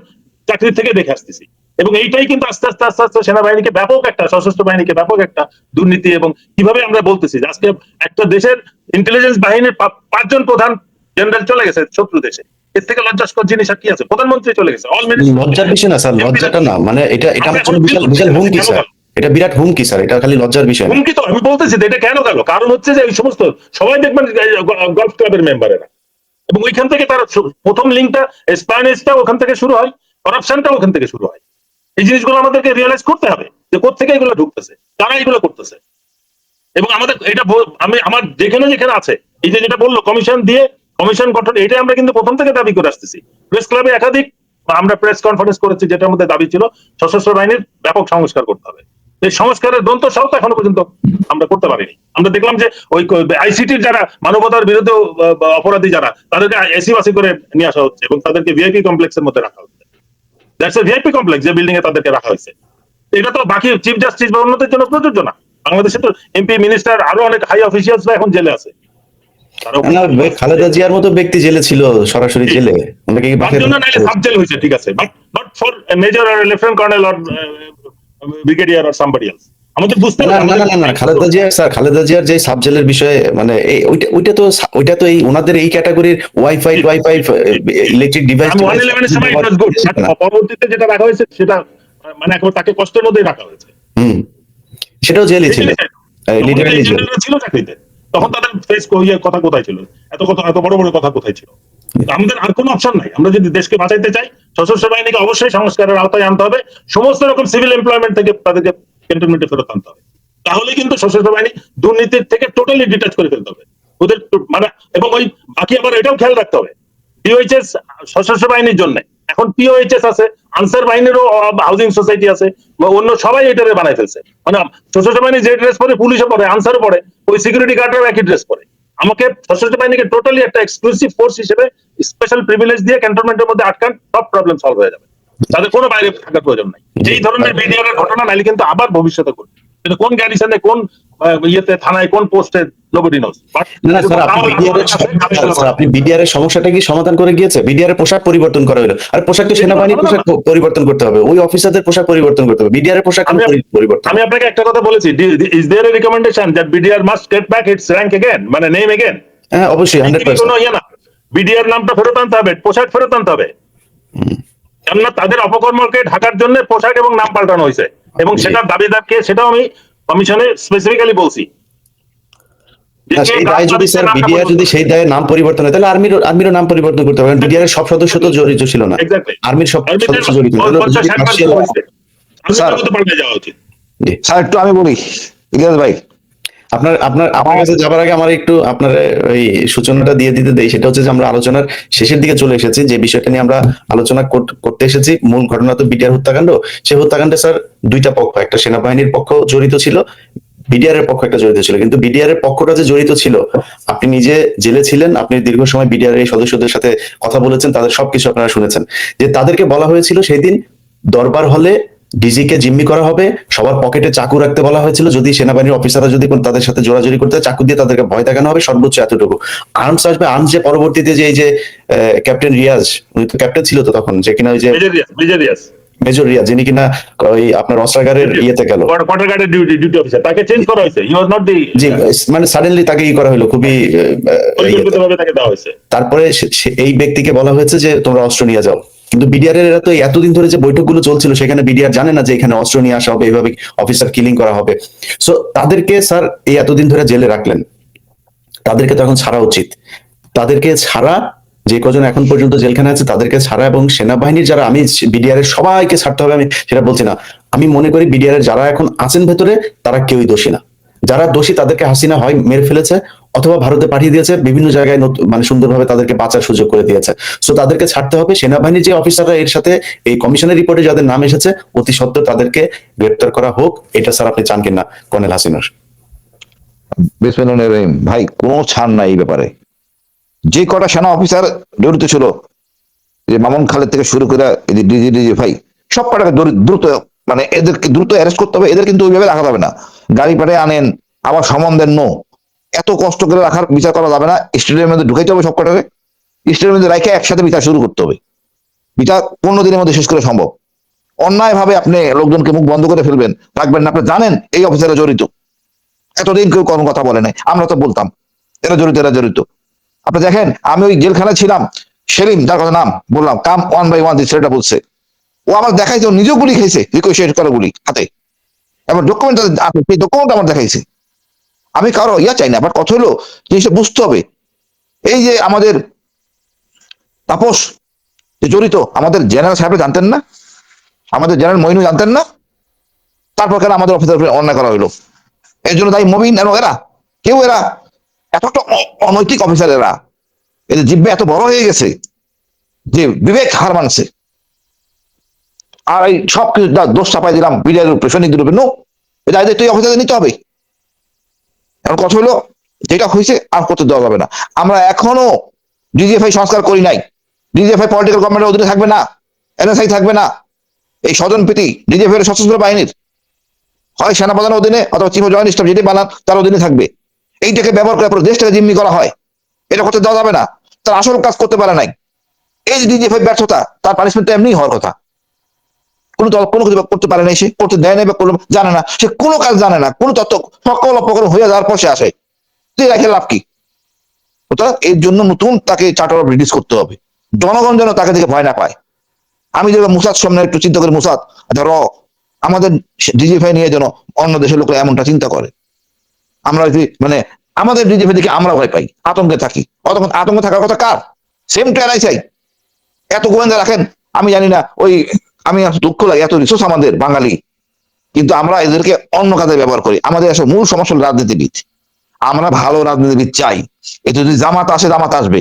চাকরি থেকে দেখে আসতেছি, এবং এইটাই কিন্তু আস্তে আস্তে আস্তে আস্তে সেনাবাহিনীকে ব্যাপক একটা, সশস্ত্র বাহিনীকে ব্যাপক একটা দুর্নীতি, এবং কিভাবে আমরা বলতেছি যে আজকে একটা দেশের ইন্টেলিজেন্স বাহিনীর 5 জন প্রধান জেনারেল চলে গেছে শত্রু দেশে। এর থেকে লজ্জাস্কর জিনিস আর কি আছে? প্রধানমন্ত্রী চলে গেছে, অল লজ্জার বিষয় না স্যার, লজ্জাটা না, মানে এটা আমার জন্য বিশাল বিশাল হুমকি স্যার, এটা বিরাট হুমকি স্যার, এটা খালি লজ্জার বিষয় না। হুমকি তো আমি বলতেছি যে এটা কেন গেল, কারণ হচ্ছে যে এই সমস্ত সবাই দেখবেন গলফ ক্লাবের মেম্বারেরা, এবং ওইখান থেকে তার প্রথম লিঙ্কটা, স্প্যানেজটা ওখান থেকে শুরু হয়, করাপশনটা ওখান থেকে শুরু হয়। এই জিনিসগুলো আমাদেরকে রিয়েলাইজ করতে হবে যে কোত্থেকে এগুলো ঢুকতেছে, কারা এগুলো করতেছে। এবং আমাদের এটা আমি আমার যেখানে যেখানে আছে, এই যে যেটা বললো কমিশন দিয়ে, কমিশন গঠন, এটা আমরা কিন্তু প্রথম থেকে দাবি করে আসতেছি। প্রেস ক্লাবে একাধিক আমরা প্রেস কনফারেন্স করেছি, যেটার মধ্যে দাবি ছিল সশস্ত্র বাহিনীর ব্যাপক সংস্কার করতে হবে। এই সংস্কারের দন্ত সাও তো এখনো পর্যন্ত আমরা করতে পারিনি। আমরা দেখলাম যে ওই আইসিটির যারা মানবতার বিরুদ্ধে অপরাধী যারা, তাদেরকে এসি বাসি করে নিয়ে আসা হচ্ছে, এবং তাদেরকে ভিআইপি কমপ্লেক্সের মধ্যে রাখা হচ্ছে। দ্যাটস এ ভিআইপি কমপ্লেক্স, যে বিল্ডিং এ তাদেরকে রাখা হয়েছে। এটা তো বাকি চিফ জাস্টিস বা অন্যদের জন্য প্রযোজ্য না। বাংলাদেশে তো এমপি, মিনিস্টার, আরো অনেক হাই অফিসিয়ালসরা এখন জেলে আছে। খালেদা জিয়ার মতো ব্যক্তি জেলে ছিল, সরাসরি জেলে, ওনাকে কি বাকি সাব জেল হয়েছে, ঠিক আছে, but for major or lieutenant colonel or brigadier or somebody else, আমাদের বুঝতে না না না না, খালেদা জিয়া স্যার, খালেদা জিয়ার যে সাব জেলের বিষয়ে, মানে ওইটা তো এই ওনাদের এই ক্যাটাগরির ওয়াইফাই ইলেকট্রিক ডিভাইস, 111 এর সময় ইট ওয়াজ গুড, পরবর্তীতে যেটা রাখা হয়েছে সেটা মানে একবার তাকে কষ্টের মধ্যেই রাখা হয়েছে। সেটাও জেলই ছিল, লিটারালি জেল ছিল চাকরিতে। তখন তাদের ফেস কথা কোথায় ছিল, এত বড় বড় কথা কোথায় ছিল? আমাদের আর কোনো অপশন নাই। আমরা যদি দেশকে বাঁচাইতে চাই, সশস্ত্র বাহিনীকে অবশ্যই সংস্কারের আওতায় আনতে হবে, সমস্ত রকম সিভিল এমপ্লয়মেন্ট থেকে তাদেরকে ক্যান্টনমেন্টে ফেরত আনতে হবে। তাহলে কিন্তু সশস্ত্র বাহিনী দুর্নীতির থেকে টোটালি ডিটাচ করে ফেলতে হবে ওদের, মানে, এবং ওই বাকি আবার এটাও খেয়াল রাখতে হবে, পিওএইচএস সশস্ত্র বাহিনীর জন্য, এখন পিওএইচএস আছে, আনসার বাহিনীরও হাউজিং সোসাইটি আছে, অন্য সবাই এটারে বানাই ফেলছে। মানে সশস্ত্র বাহিনী যে ড্রেস পরে, পুলিশও পরে, আনসারও পরে, ওই সিকিউরিটি গার্ডরাও একই ড্রেস পরে। আমাকে সশস্ত্র বাহিনীকে টোটালি একটা এক্সক্লুসিভ ফোর্স হিসেবে স্পেশাল প্রিভিলেজ দিয়ে ক্যান্টনমেন্টের মধ্যে আটকান, সব প্রবলেম সলভ হয়ে যাবে, তাদের কোনো বাইরে থাকার প্রয়োজন নাই। এই ধরনের বিডিআর এর ঘটনা নাইলে কিন্তু আবার ভবিষ্যতে করবে, কিন্তু কোন গ্যারিসনে, কোন ইয়েতে, থানায়, কোন পোস্টে, নোবডি নোস। না স্যার, আপনি বিডিআর এর সমস্যাটা কি সমাধান করে গিয়েছে? বিডিআর এর পোশাক পরিবর্তন করা হলো, আর পোশাক তো সেনাবাহিনীর পোশাক পরিবর্তন করতে হবে, ওই অফিসারদের পোশাক পরিবর্তন করতে হবে, বিডিআর এর পোশাক পরিবর্তন। আমি আপনাকে একটা কথা বলেছি, is there a recommendation that BDR must get back its rank again, মানে নেম अगेन? হ্যাঁ অবশ্যই, 100%। কোনো ইয়ে না, বিডিআর নামটা ফেরত আনতে হবে, পোশাক ফেরত আনতে হবে, কেননা তাদের অপকর্মকে ঢাকার জন্য পোশাক এবং নাম পাল্টানো হয়েছে, এবং সেটার দাবিদারকে, সেটাও আমি কমিশনে স্পেসিফিক্যালি বলছি। সেই দায় যদি স্যার, বিডিআর যদি সেই দায়ে নাম পরিবর্তন হয়, তাহলে আর্মিরও নাম পরিবর্তন করতে হবে, কারণ বিডিআর এর সব সদস্য তো জড়িত ছিল না, আর্মির সব সদস্য জড়িত। স্যার একটু আমি বলি, ইলিয়াস ভাই, আপনার কাছে যাবার আগে আমার একটু আপনার ওই সূচনাটা দিয়ে দিতে দেই। সেটা হচ্ছে যে আমরা আলোচনার শেষের দিকে চলে এসেছি, যে বিষয়টা নিয়ে আমরা আলোচনা করতে এসেছি, মূল ঘটনা তো বিডিআর হত্যাকাণ্ড। সেই হত্যাকাণ্ডে স্যার দুইটা পক্ষ, একটা সেনাবাহিনীর পক্ষ জড়িত ছিল, বিডিআর এর পক্ষ একটা জড়িত ছিল। কিন্তু বিডিআর এর পক্ষটা যে জড়িত ছিল, আপনি নিজে জেলে ছিলেন, আপনি দীর্ঘ সময় বিডিআর এর সদস্যদের সাথে কথা বলেছেন, তাদের সবকিছু আপনারা শুনেছেন, যে তাদেরকে বলা হয়েছিল সেই দিন দরবার হলে ডিজি কে জিম্মি করা হবে, সবার পকেটে চাকু রাখতে বলা হয়েছিল, যদি সেনাবাহিনীর অফিসাররা যদি তাদের সাথে জোরাজোরি করতে, চাকু দিয়ে তাদেরকে ভয় দেখানো হবে, সর্বোচ্চ এতটুকু আর্মস আসবে। আর্মস যে পরবর্তীতে যে এই যে ক্যাপ্টেন রিয়াজ, উনি তো ক্যাপ্টেন ছিল তো তখন, যে কিনা ওই যে মেজর রিয়াজ, যিনি কিনা ওই আপনার অস্ত্রাগারের ইয়েতে গেল, কোয়ার্টার ডিউটি অফিসার, তাকে চেঞ্জ করা হয়েছে, হি ওয়াজ নট দি, জি, মানে সাডেনলি তাকে ই করা হলো, খুবই পরিকল্পিতভাবে তাকে দেওয়া হয়েছে। তারপরে এই ব্যক্তিকে বলা হয়েছে যে তোমরা অস্ত্র নিয়ে যাও, কিন্তু বিডিআর এর তো এতদিন ধরে যে বৈঠকগুলো চলছিল, সেখানে বিডিআর জানে না যে এখানে অস্ত্র নিয়ে আসা হবে, এইভাবে অফিসার কিলিং করা হবে। সো তাদেরকে স্যার এই এতদিন ধরে জেলে রাখলেন, তাদেরকে তো এখন ছাড়া উচিত। তাদেরকে ছাড়া যে কজন এখন পর্যন্ত জেলখানে আছে তাদেরকে ছাড়া, এবং সেনাবাহিনীর যারা, আমি বিডিআর এর সবাইকে ছাড়তে হবে আমি সেটা বলছি না, আমি মনে করি বিডিআর এর যারা এখন আছেন ভেতরে তারা কেউই দোষী না। যারা দোষী তাদেরকে হাসিনা হয় মেরে ফেলেছে অথবা ভারতে পাঠিয়ে দিয়েছে, বিভিন্ন জায়গায় মানে সুন্দরভাবে তাদেরকে বাঁচার সুযোগ করে দিয়েছে। সো তাদেরকে ছাড়তে হবে। সেনাবাহিনীর যে অফিসাররা এর সাথে এই কমিশনের রিপোর্টে যাদের নাম এসেছে অতি সত্ত্বর তাদেরকে গ্রেপ্তার করা হোক, এটা স্যার আপনি চান কিনা কর্নেল হাসিনার? বিসমিল্লাহির রহিম ভাই, কোনো ছাড় নাই এই ব্যাপারে। যে কটা সেনা অফিসার জড়িত ছিল, যে মামুন খালেদ থেকে শুরু করে ডিজি ভাই, সব কটাকে দ্রুত, মানে এদেরকে দ্রুত অ্যারেস্ট করতে হবে। এদের কিন্তু ওইভাবে রাখা যাবে না, গাড়ি পাঠিয়ে আনেন আবার সমন দেন, নো, এত কষ্ট করে রাখার বিচার করা যাবে না। স্টেডিয়ামের মধ্যে ঢুকাইতে হবে সব কটাকে, স্টেডিয়ামের মধ্যে রাখে একসাথে বিচার শুরু করতে হবে। বিচার 15 দিনের মধ্যে শেষ করে সম্ভব। অন্যায় ভাবে আপনি লোকজনকে মুখ বন্ধ করে ফেলবেন, রাখবেন না। আপনি জানেন এই অফিসাররা জড়িত, এতদিন কেউ কোনো কথা বলে নাই, আমরা তো বলতাম এরা জড়িত, এরা জড়িত। আপনি দেখেন, আমি ওই জেলখানায় ছিলাম, সেলিম যার কথা নাম বললাম, কাম 1 by 1 ছেলেটা বলছে, ও আমার দেখাইছে ও নিজেও গুলি খাইছে, রিকোয়েস্ট করা গুলি হাতে, এবার ডকুমেন্ট আছে, সেই ডকুমেন্ট আমার দেখাইছে। আমি কারো ইয়া চাই না, বাট কথা হলো জিনিসটা বুঝতে হবে। এই যে আমাদের তাপস যে জড়িত, আমাদের জেনারেল সাহেব জানতেন না, আমাদের জেনারেল মইনু জানতেন না, তারপর কেন আমাদের অফিসার অন্যায় করা হইলো? এর জন্য দায়ী মবিন এবং এরা কেউ, এরা এত একটা অনৈতিক অফিসার, এরা এদের জিব্বে এত বড় হয়ে গেছে যে বিবেক হার মানছে। আর এই সব কিছু দোষ চাপাই দিলাম বিডিআর উপরে, সৈনিকদের উপরে, নো, এটা তুই অফিসারদের নিতে হবে। এখন কথা হলো যেটা হয়েছে আর করতে দেওয়া যাবে না। আমরা এখনো ডিজিএফআই সংস্কার করি নাই। ডিজিএফআই পলিটিক্যাল গভর্নমেন্টের অধীনে থাকবে না, এনএসআই থাকবে না। এই স্বজনপ্রীতি ডিজিএফআই এর সশস্ত্র বাহিনীর হয় সেনাপ্রধানের অধীনে অথবা চিফ অফ জয়েন্ট স্টাফ যেটি বানান তার অধীনে থাকবে। এইটাকে ব্যবহার করে পুরো দেশটাকে জিম্মি করা হয়, এটা করতে দেওয়া যাবে না। তার আসল কাজ করতে পারে নাই, এই যে ডিজিএফআই ব্যর্থতা, তার পানিশমেন্ট এমনি হওয়ার কথা। কোনো দল কোনো কিছু করতে পারে নাই, সে করতে দেয় না বা কোনো জানে না, সে কোনো কাজ জানে না, কোনো তত্ত্ব সকল অপকরণ হয়ে যাওয়ার পর সে আসে, তুই রাখে লাভ কি? এর জন্য নতুন তাকে চার্টার অফ রিলিজ করতে হবে, জনগণ যেন তাকে দেখে ভয় না পায়। আমি যেন মুসাদ সামনে একটু চিন্তা করি, মুসাদ ধরো আমাদের ডিজিএফআই নিয়ে যেন অন্য দেশের লোকরা এমনটা চিন্তা করে, আমরা মানে আমাদের ডিজিএফআই দেখে আমরা ভয় পাই, আতঙ্কে থাকি। আতঙ্কে থাকার কথা কার? Same to NIC. এত গোয়েন্দা রাখেন, আমি জানি না, ওই আমি দুঃখ লাগে, এত রিসোর্স আমাদের বাঙালি, কিন্তু আমরা এদেরকে অন্য কাজে ব্যবহার করি। আমাদের আসলে মূল সমস্যা হল রাজনীতিবিদ। আমরা ভালো রাজনীতিবিদ চাই, এতে যদি জামাত আসে জামাত আসবে,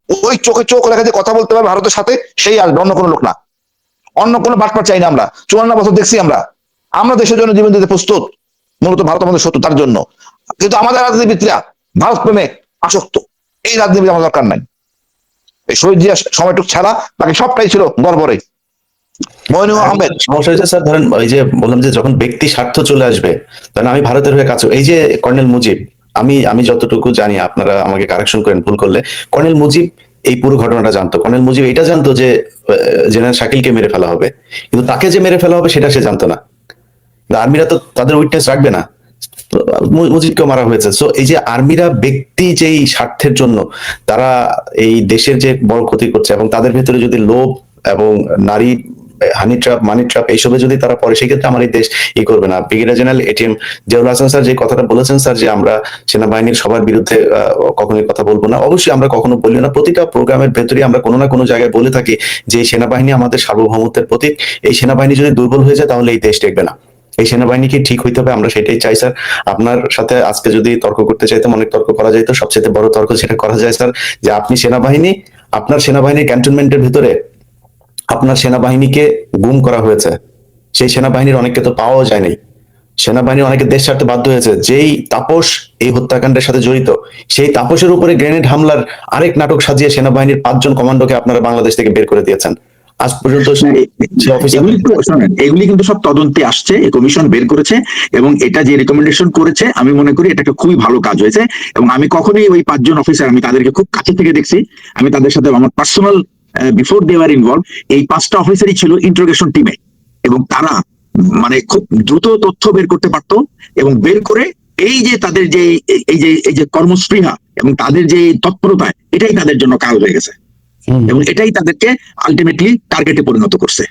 ওই চোখে চোখ রেখে যে কথা বলতে পারবে ভারতের সাথে সেই আসবে, অন্য কোনো লোক না। অন্য কোনো বাটপার চাই না আমরা। 54 বছর দেখছি আমরা দেশের জন্য জীবন দিতে প্রস্তুত, মূলত ভারত আমাদের শত্রু তার জন্য। কিন্তু আমাদের রাজনীতিবিদরা ভারত প্রেমে আসক্ত, এই রাজনীতি আমার দরকার নাই। এই শহীদ জিয়া সময়টুক ছাড়া বাকি সবটাই ছিল গড়বড়ে। মইনুল আহমেদ সমস্যা হয়েছে স্যার, ধরেন ওই যে বললাম যে যখন ব্যক্তি স্বার্থ চলে আসবে, তখন আমি ভারতের হয়ে কাজ, এই যে কর্নেল মুজিব, আমি যতটুকু জানি, আপনারা আমাকে কারেকশন করেন ভুল করলে, কর্নেল মুজিব এই পুরো ঘটনাটা জানতো। কর্নেল মুজিব এটা জানতো যে জেনারেল শাকিলকে মেরে ফেলা হবে, কিন্তু তাকে যে মেরে ফেলা হবে সেটা সে জানতো না। আর্মিরা তো তাদের উইটনেস রাখবে না, মুজিবকে মারা হয়েছে। সো এই যে আর্মিরা ব্যক্তি যেই স্বার্থের জন্য তারা এই দেশের যে বড় ক্ষতি করছে, এবং তাদের ভেতরে যদি লোভ এবং নারী হানি ট্র্যাপ, মানি ট্র্যাপ এইসবে যদি তারা পড়ে, সেক্ষেত্রে আমার এই দেশ ই করবে না। Brigadier general ATM Ziaul Hasan sir যে কথাটা বলেছেন স্যার, যে আমরা সেনাবাহিনীর সবার বিরুদ্ধে কখনোই কথা বলবো না, অবশ্যই আমরা কখনো বলি না। প্রতিটা প্রোগ্রামের ভেতরে আমরা কোনো না কোনো জায়গায় বলে থাকি যে সেনাবাহিনী আমাদের সার্বভৌমত্বের প্রতীক। এই সেনাবাহিনী যদি দুর্বল হয়ে যায় তাহলে এই দেশ টিকবে না। এই সেনাবাহিনীকে ঠিক হইতে হবে, আমরা সেটাই চাই স্যার। আপনার সাথে আজকে যদি তর্ক করতে চাইতাম, অনেক তর্ক করা যাইতো। সবচেয়ে বড় তর্ক যেটা করা যায় স্যার, যে আপনি সেনাবাহিনী, আপনার সেনাবাহিনীর ক্যান্টনমেন্টের ভিতরে আপনার সেনাবাহিনীকে গুম করা হয়েছে, সেই সেনাবাহিনীর অনেককে তো পাওয়াও যায়নি। সেনাবাহিনী অনেকে দেশ ছাড়তে বাধ্য হয়েছে। যেই তাপস এই হত্যাকাণ্ডের সাথে জড়িত, সেই তাপসের উপরে গ্রেনেড হামলার আরেক নাটক সাজিয়ে সেনাবাহিনীর 5 জন কমান্ডোকে আপনারা বাংলাদেশ থেকে বের করে দিয়েছেন। আজ পর্যন্ত এগুলি কিন্তু সব তদন্তে আসছে, এই কমিশন বের করেছে, এবং এটা যে রেকমেন্ডেশন করেছে আমি মনে করি এটা একটা খুবই ভালো কাজ হয়েছে। এবং আমি কখনোই ওই 5 জন অফিসার, আমি তাদেরকে খুব কাছে থেকে দেখছি, আমি তাদের সাথে আমার personal before they were involve, এই 5টা অফিসারই ছিল ইন্টারোগেশন টিমে, এবং তারা মানে খুব দ্রুত তথ্য বের করতে পারতো, এবং বের করে এই যে তাদের যে এই যে কর্মস্পৃহা এবং তাদের যে তৎপরতা, এটাই তাদের জন্য কাল হয়ে গেছে, এবং এটাই তাদেরকে আলটিমেটলি টার্গেটে পরিণত করছে।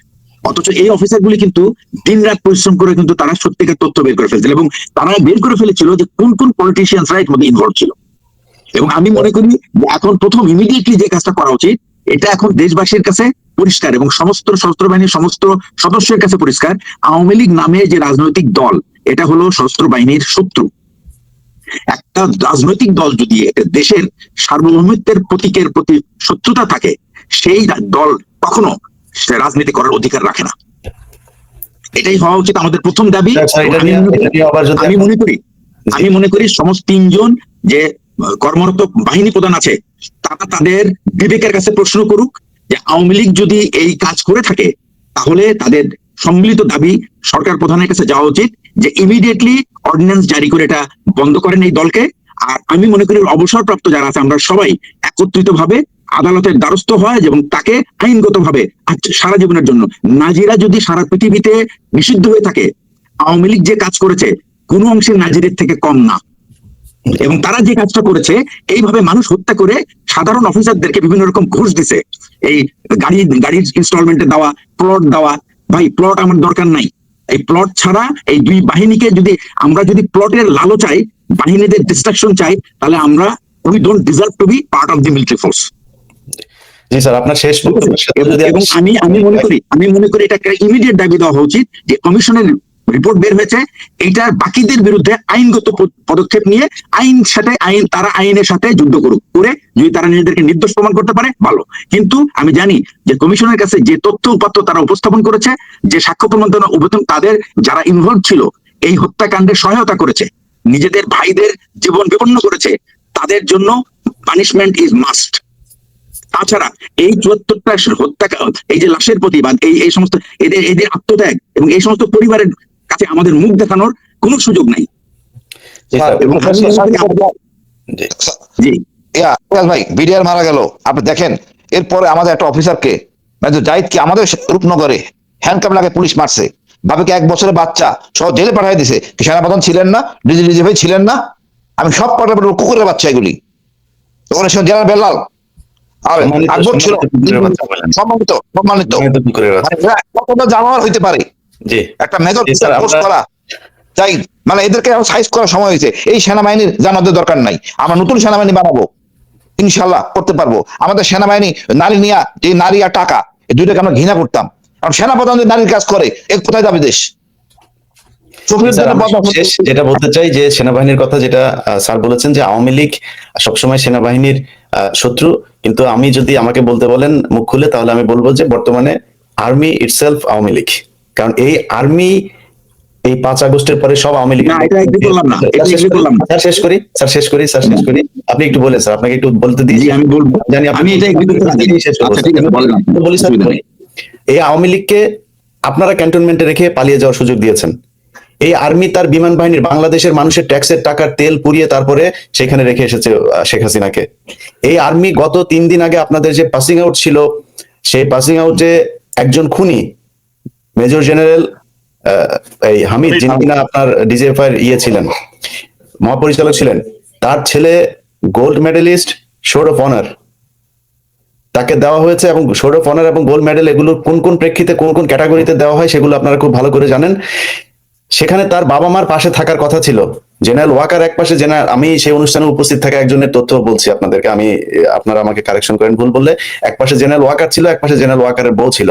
অথচ এই অফিসারগুলি কিন্তু দিন রাত পরিশ্রম করে কিন্তু তারা সত্যিকার তথ্য বের করে ফেলছিল, এবং তারা বের করে ফেলেছিল যে কোন কোন পলিটিশিয়ানসরা এর মধ্যে ইনভলভ ছিল। এবং আমি মনে করি যে এখন প্রথম ইমিডিয়েটলি যে কাজটা করা উচিত, এটা এখন দেশবাসীর কাছে পরিষ্কার এবং সমস্ত সশস্ত্র বাহিনীর সমস্ত সদস্যের কাছে পরিষ্কার, আওয়ামী লীগ নামে যে রাজনৈতিক দল, এটা হলো সশস্ত্র বাহিনীর শত্রু। একটা রাজনৈতিক দল যদি দেশের সার্বভৌমত্বের প্রতীকের প্রতি শত্রুতা থাকে, সেই দল কখনো সে রাজনীতি করার অধিকার রাখে না। এটাই হওয়া উচিত আমাদের প্রথম দাবি। আমি মনে করি সমস্ত 3 জন যে কর্মরত বাহিনী প্রধান আছে, তারা তাদের বিবেকের কাছে প্রশ্ন করুক যে আওয়ামী লীগ যদি এই কাজ করে থাকে, তাহলে তাদের সম্মিলিত দাবি সরকার প্রধানের কাছে যাওয়া উচিত যে ইমিডিয়েটলি অর্ডিন্যান্স জারি করে এটা বন্ধ করেন এই দলকে। আর আমি মনে করি অবসরপ্রাপ্ত যারা আছে, আমরা সবাই একত্রিত ভাবে আদালতের দ্বারস্থ হয় এবং তাকে আইনগত ভাবে সারা জীবনের জন্য, নাজিরা যদি সারা পৃথিবীতে নিষিদ্ধ হয়ে থাকে, আওয়ামী লীগ যে কাজ করেছে কোন অংশে নাজিরের থেকে কম না। এবং তারা যে কাজটা করেছে, এইভাবে মানুষ হত্যা করে সাধারণ অফিসারদেরকে বিভিন্ন রকম ঘুষ দিছে, এই গাড়ির ইনস্টলমেন্টে দেওয়া, প্লট দেওয়া। ভাই, প্লট আমার দরকার নাই। এই প্লট ছাড়া এই 2 বাহিনীকে আমরা যদি প্লটের লালো চাই, বাহিনীদের ডিস্ট্রাকশন চাই, তাহলে আমরা we don't deserve to be part of the military force. জি স্যার, আপনার শেষ এবং আমি মনে করি এটা একটা ইমিডিয়েট দাবি দেওয়া উচিত যে কমিশনের রিপোর্ট বের হয়েছে, এইটা বাকিদের বিরুদ্ধে আইনগত পদক্ষেপ নিয়ে তারা আইনের সাথে যুদ্ধ করুক, করে যদি তারা নিজেদেরকে নির্দোষ প্রমাণ করতে পারে ভালো। কিন্তু আমি জানি যে কমিশনের কাছে যে তথ্য উপাত্ত তারা উপস্থাপন করেছে, যে সাক্ষ্য প্রমাণ তাদের যারা ইনভলভ ছিল, এই হত্যাকাণ্ডে সহায়তা করেছে, নিজেদের ভাইদের জীবন বিপন্ন করেছে, তাদের জন্য পানিশমেন্ট ইজ মাস্ট। তাছাড়া এই 74টা হত্যা, এই যে লাশের প্রতিবাদ, এই সমস্ত এদের আত্মত্যাগ এবং এই সমস্ত পরিবারের কাছে আমাদের মুখ দেখানোর কোনো সুযোগ নাই। ভাই, বিডিআর মারা গেল, আপনি দেখেন এরপরে আমাদের একটা অফিসারকে জাহিদকে আমাদের রূপনগরে হ্যান্ডকাপ লাগে পুলিশ মারছে, বাবাকে 1 বছরের বাচ্চা সহ জেলে পাঠিয়ে দিছে। সেনাপ্রধান ছিলেন না, ডিজি ভাই ছিলেন না, আমি সব পাঠাবো কুকুরের বাচ্চা এগুলি। জেনারেল বেলাল আর আকবর ছিল সম্মানিত কতটা জানোয়ার হইতে পারে একটা মেজর পোস্ট করা চাই, মানে এদেরকে সাইজ করার সময় হয়েছে। এই সেনাবাহিনীর জানাদের দরকার নাই, আমরা নতুন সেনাবাহিনী বানাবো, ইনশাল্লাহ করতে পারবো। আমাদের সেনাবাহিনী নারী নিয়া, যে নারী আর টাকা, এই দুইটাকে আমরা ঘৃণা করতাম, কারণ সেনাপ্রধান যদি নারীর কাজ করে, এর কোথায় যাবে দেশ? যেটা বলতে চাই যে সেনাবাহিনীর কথা যেটা স্যার বলেছেন যে আওয়ামী লীগ সবসময় সেনাবাহিনীর শত্রু, কিন্তু আমি যদি আমাকে বলতে বলেন মুখ খুলে, তাহলে আমি বলবো যে বর্তমানে আর্মি ইটসেলফ আওয়ামী লীগ। কারণ এই আর্মি এই 5 আগস্টের পরে সব আওয়ামী লীগ। শেষ করি। আপনি একটু বলেন স্যার, আপনাকে একটু বলতে দিই। আমি বলবো, জানি আমি এটা এই আওয়ামী লীগকে আপনারা ক্যান্টনমেন্টে রেখে পালিয়ে যাওয়ার সুযোগ দিয়েছেন। এই আর্মি তার বিমান বাহিনীর বাংলাদেশের মানুষের ট্যাক্সের টাকার তেল পুড়িয়ে তারপরে সেখানে রেখে এসেছে শেখ হাসিনাকে। এই আর্মি গত 3 দিন আগে আপনাদের যে পাসিং আউট ছিল, সেই পাসিং আউটে একজন খুনি মেজর জেনারেল এই হামিদ, যিনি কিনা আপনার ডিজিএফআই ছিলেন, মহাপরিচালক ছিলেন, তার ছেলে gold medalist, sword of honour তাকে দেওয়া হয়েছে। এবং শোড অফ অনার এবং গোল্ড মেডেল এগুলো কোন কোন প্রেক্ষিতে কোন কোন ক্যাটাগরিতে দেওয়া হয় সেগুলো আপনারা খুব ভালো করে জানেন। সেখানে তার বাবা মার পাশে থাকার কথা ছিল জেনারেল ওয়াকার এক পাশে, আমি সেই অনুষ্ঠানে উপস্থিত থাকা একজনের তথ্য বলছি আপনাদেরকে, আপনারা আমাকে কারেকশন করেন ভুল বললে। এক পাশে জেনারেল ওয়াকার ছিল, এক পাশে জেনারেল ওয়াকারের বউ ছিল,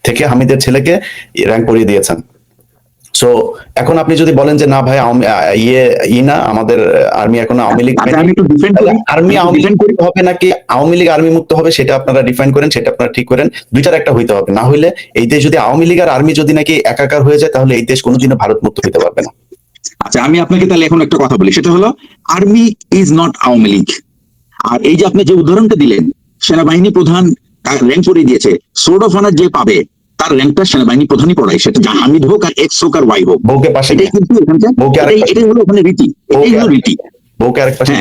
থেকে হামিদের ছেলেকে র্যাঙ্ক করিয়ে দিয়েছেন। সো এখন আপনি যদি বলেন যে না ভাই না আমাদের আর্মি এখন আওয়ামী লীগ, আর্মি আওয়ামী লীগ হবে নাকি আওয়ামী লীগ আর্মি মুক্ত হবে, সেটা আপনারা ডিফাইন করেন, সেটা আপনারা ঠিক করেন। দুইটার একটা হইতে হবে, না হইলে এই দেশ যদি আওয়ামী লীগ আর আর্মি যদি নাকি একাকার হয়ে যায়, তাহলে এই দেশ কোনোদিনও ভারত মুক্ত হতে পারবে না। আচ্ছা, আমি আপনাকে তাহলে এখন একটা কথা বলি, সেটা হলো army is not Awami League. আর এই যে আপনি যে উদাহরণটা দিলেন, সেনাবাহিনী প্রধান র্যাঙ্ক করে দিয়েছে, সোর্ড অফ অনার যে পাবে তার র্যাঙ্কটা সেনাবাহিনী প্রধানই পড়ায়, সেটা হামিদ হোক আর এক্স হোক আর ওয়াই হোক, বউকে পাশে, এটাই কিন্তু এটাই হলো ওখানে রীতি, এটাই হলো রীতি। বউকে আরেক পাশে,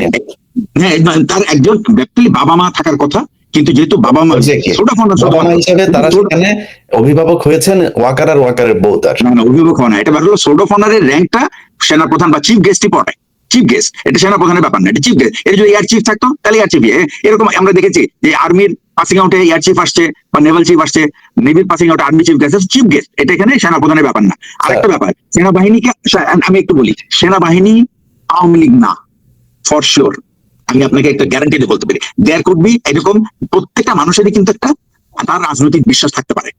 হ্যাঁ, তার একজন ব্যক্তি বাবা মা থাকার কথা, কিন্তু যেহেতু বাবা মা হিসেবে তারা সেখানে অভিভাবক হয়েছেন ওয়াকার আর ওয়াকারের বউ, তার না অভিভাবক হয় না, এটা হলো সোর্ড অফ অনারের র্যাঙ্কটা সেনাপ্রধান বা চিফ গেস্টই পড়ায়। চিফ গেস্ট এটা সেনাপ্রধানের ব্যাপার না, এটা চিফ গেস্ট। এটা যদি এয়ার চিফ থাকতো তাহলে এয়ার চিফ। এরকম আমরা দেখেছি যে আর্মির পাসিং আউটে এয়ার চিফ আসছে বা নেভাল চিফ আসছে, নেভির পাসিং আউটে army chief guest, chief guest. এটা এখানে সেনাপ্রধানের ব্যাপার না। আরেকটা ব্যাপার, সেনাবাহিনীকে আমি একটু বলি, সেনাবাহিনী আওয়ামী লীগ না, ফর শিওর। আমি আপনাকে একটা গ্যারান্টি দিয়ে বলতে পারি, দেয়ার কুড বি, এরকম প্রত্যেকটা মানুষেরই কিন্তু একটা তার রাজনৈতিক বিশ্বাস থাকতে পারে।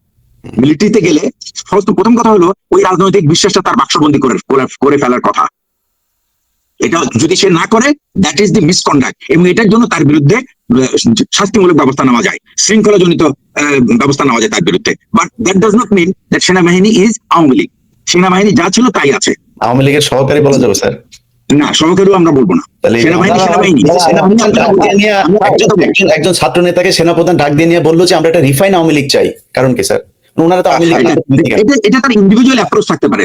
মিলিটারিতে গেলে প্রথম কথা হলো ওই রাজনৈতিক বিশ্বাসটা তার বাক্সবন্দি করে ফেলার কথা। এটা যদি সে না করে, দ্যাট ইজ দি মিসকন্ডাক্ট, এবং এটার জন্য তার বিরুদ্ধে শাস্তিমূলক ব্যবস্থা নেওয়া যায়, শৃঙ্খলাজনিত ব্যবস্থা নেওয়া যায় তার বিরুদ্ধে। But that does not mean that সেনাবাহিনী ইজ আওয়ামী লীগ। সেনাবাহিনী যা ছিল তাই আছে। আওয়ামী লীগের সহকারী বলা যাবে স্যার? না, সহকারীও আমরা বলবো না। একজন ছাত্র নেতাকে সেনাপ্রধান ডাক দিয়ে নিয়ে বললো যে আমরা একটা রিফাইন আওয়ামী লীগ চাই, কারণ কি স্যার? ওনারা তো আওয়ামী লীগ, এটা তার ইন্ডিভিজুয়াল অ্যাপ্রোচ থাকতে পারে,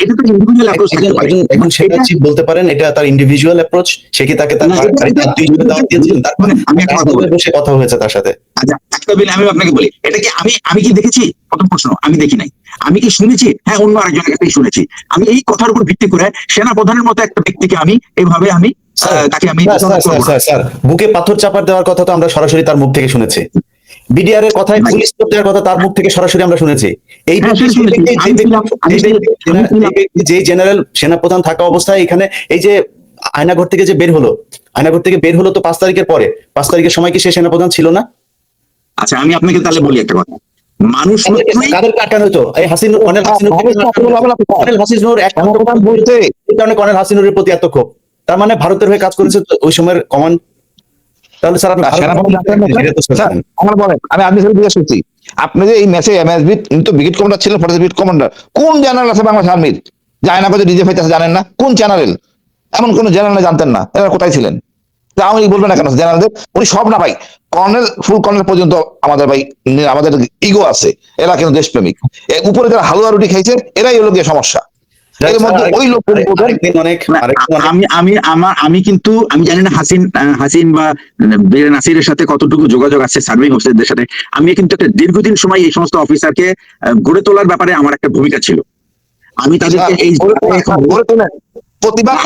এটা তার ইন্ডিভিজুয়াল অ্যাপ্রোচ থাকতে পারে। এখন সেটা চিফ বলতে পারেন এটা তার ইন্ডিভিজুয়াল অ্যাপ্রোচ, সে কি তাকে তার দাওয়াত দিয়েছিলেন, তারপরে বসে কথা হয়েছে তার সাথে? আচ্ছা, একটা বিল আমি আপনাকে বলি, এটা কি আমি কি দেখেছি? প্রথম প্রশ্ন, আমি দেখি নাই। আমি কি শুনেছি? হ্যাঁ, অন্য আরেকজনের কাছেই শুনেছি। আমি এই কথার উপর ভিত্তি করে সেনাপ্রধানের মতো একটা ব্যক্তিকে আমি এভাবে তাকে আমি বুকে পাথর চাপার দেওয়ার কথা তো আমরা সরাসরি তার মুখ থেকে শুনেছি। বিডিআর এর কথায় পুলিশ দেওয়ার কথা তার মুখ থেকে সরাসরি আমরা শুনেছি। এই যে জেনারেল সেনাপ্রধান থাকা অবস্থায় এখানে এই যে আয়নাঘর থেকে যে বের হলো তো 5 তারিখের পরে, 5 তারিখের সময় কি সে সেনাপ্রধান ছিল না? আচ্ছা, আমি আপনাকে তাহলে বলি একটা কথা, মানুষ কাদের কাটানো হতো? এই কর্নেল হাসিনুরের প্রতি এত ক্ষোভ, তার মানে ভারতের হয়ে কাজ করেছে ওই সময়ের কমান্ড। তাহলে স্যার আপনি আমি জিজ্ঞেস করছি, আপনি যে এই ম্যাচে এমএসবি তো ব্রিগেড কমান্ডার ছিলেন, ফরেস্ট ব্রিগেড কমান্ডার, কোন জেনারেল আছে বাংলাদেশ আর্মির যায় না করে ডিজে ফাইতে জানেন না? কোন জেনারেল? এমন কোন জেনারেল জানতেন না? এরা কোথায় ছিলেন? আমি বলবেন না কেন জেনারেলদের? উনি সব না ভাই, কর্নেল ফুল কর্নেল পর্যন্ত আমাদের ভাই, আমাদের ইগো আছে, এরা কিন্তু দেশপ্রেমিক। উপরে যারা হালুয়া রুটি খাইছে এরাই হলো গিয়ে সমস্যা। এর মধ্যে ওই লোক আমি কিন্তু আমি জানি না হাসিন বা বীর নাসিরের সাথে কতটুকু যোগাযোগ আছে সার্ভিং অফিসারদের সাথে। আমি কিন্তু একটা দীর্ঘদিন সময় এই সমস্ত অফিসারকে গড়ে তোলার ব্যাপারে আমার একটা ভূমিকা ছিল। আমি তাদেরকে এই প্রতিবাদ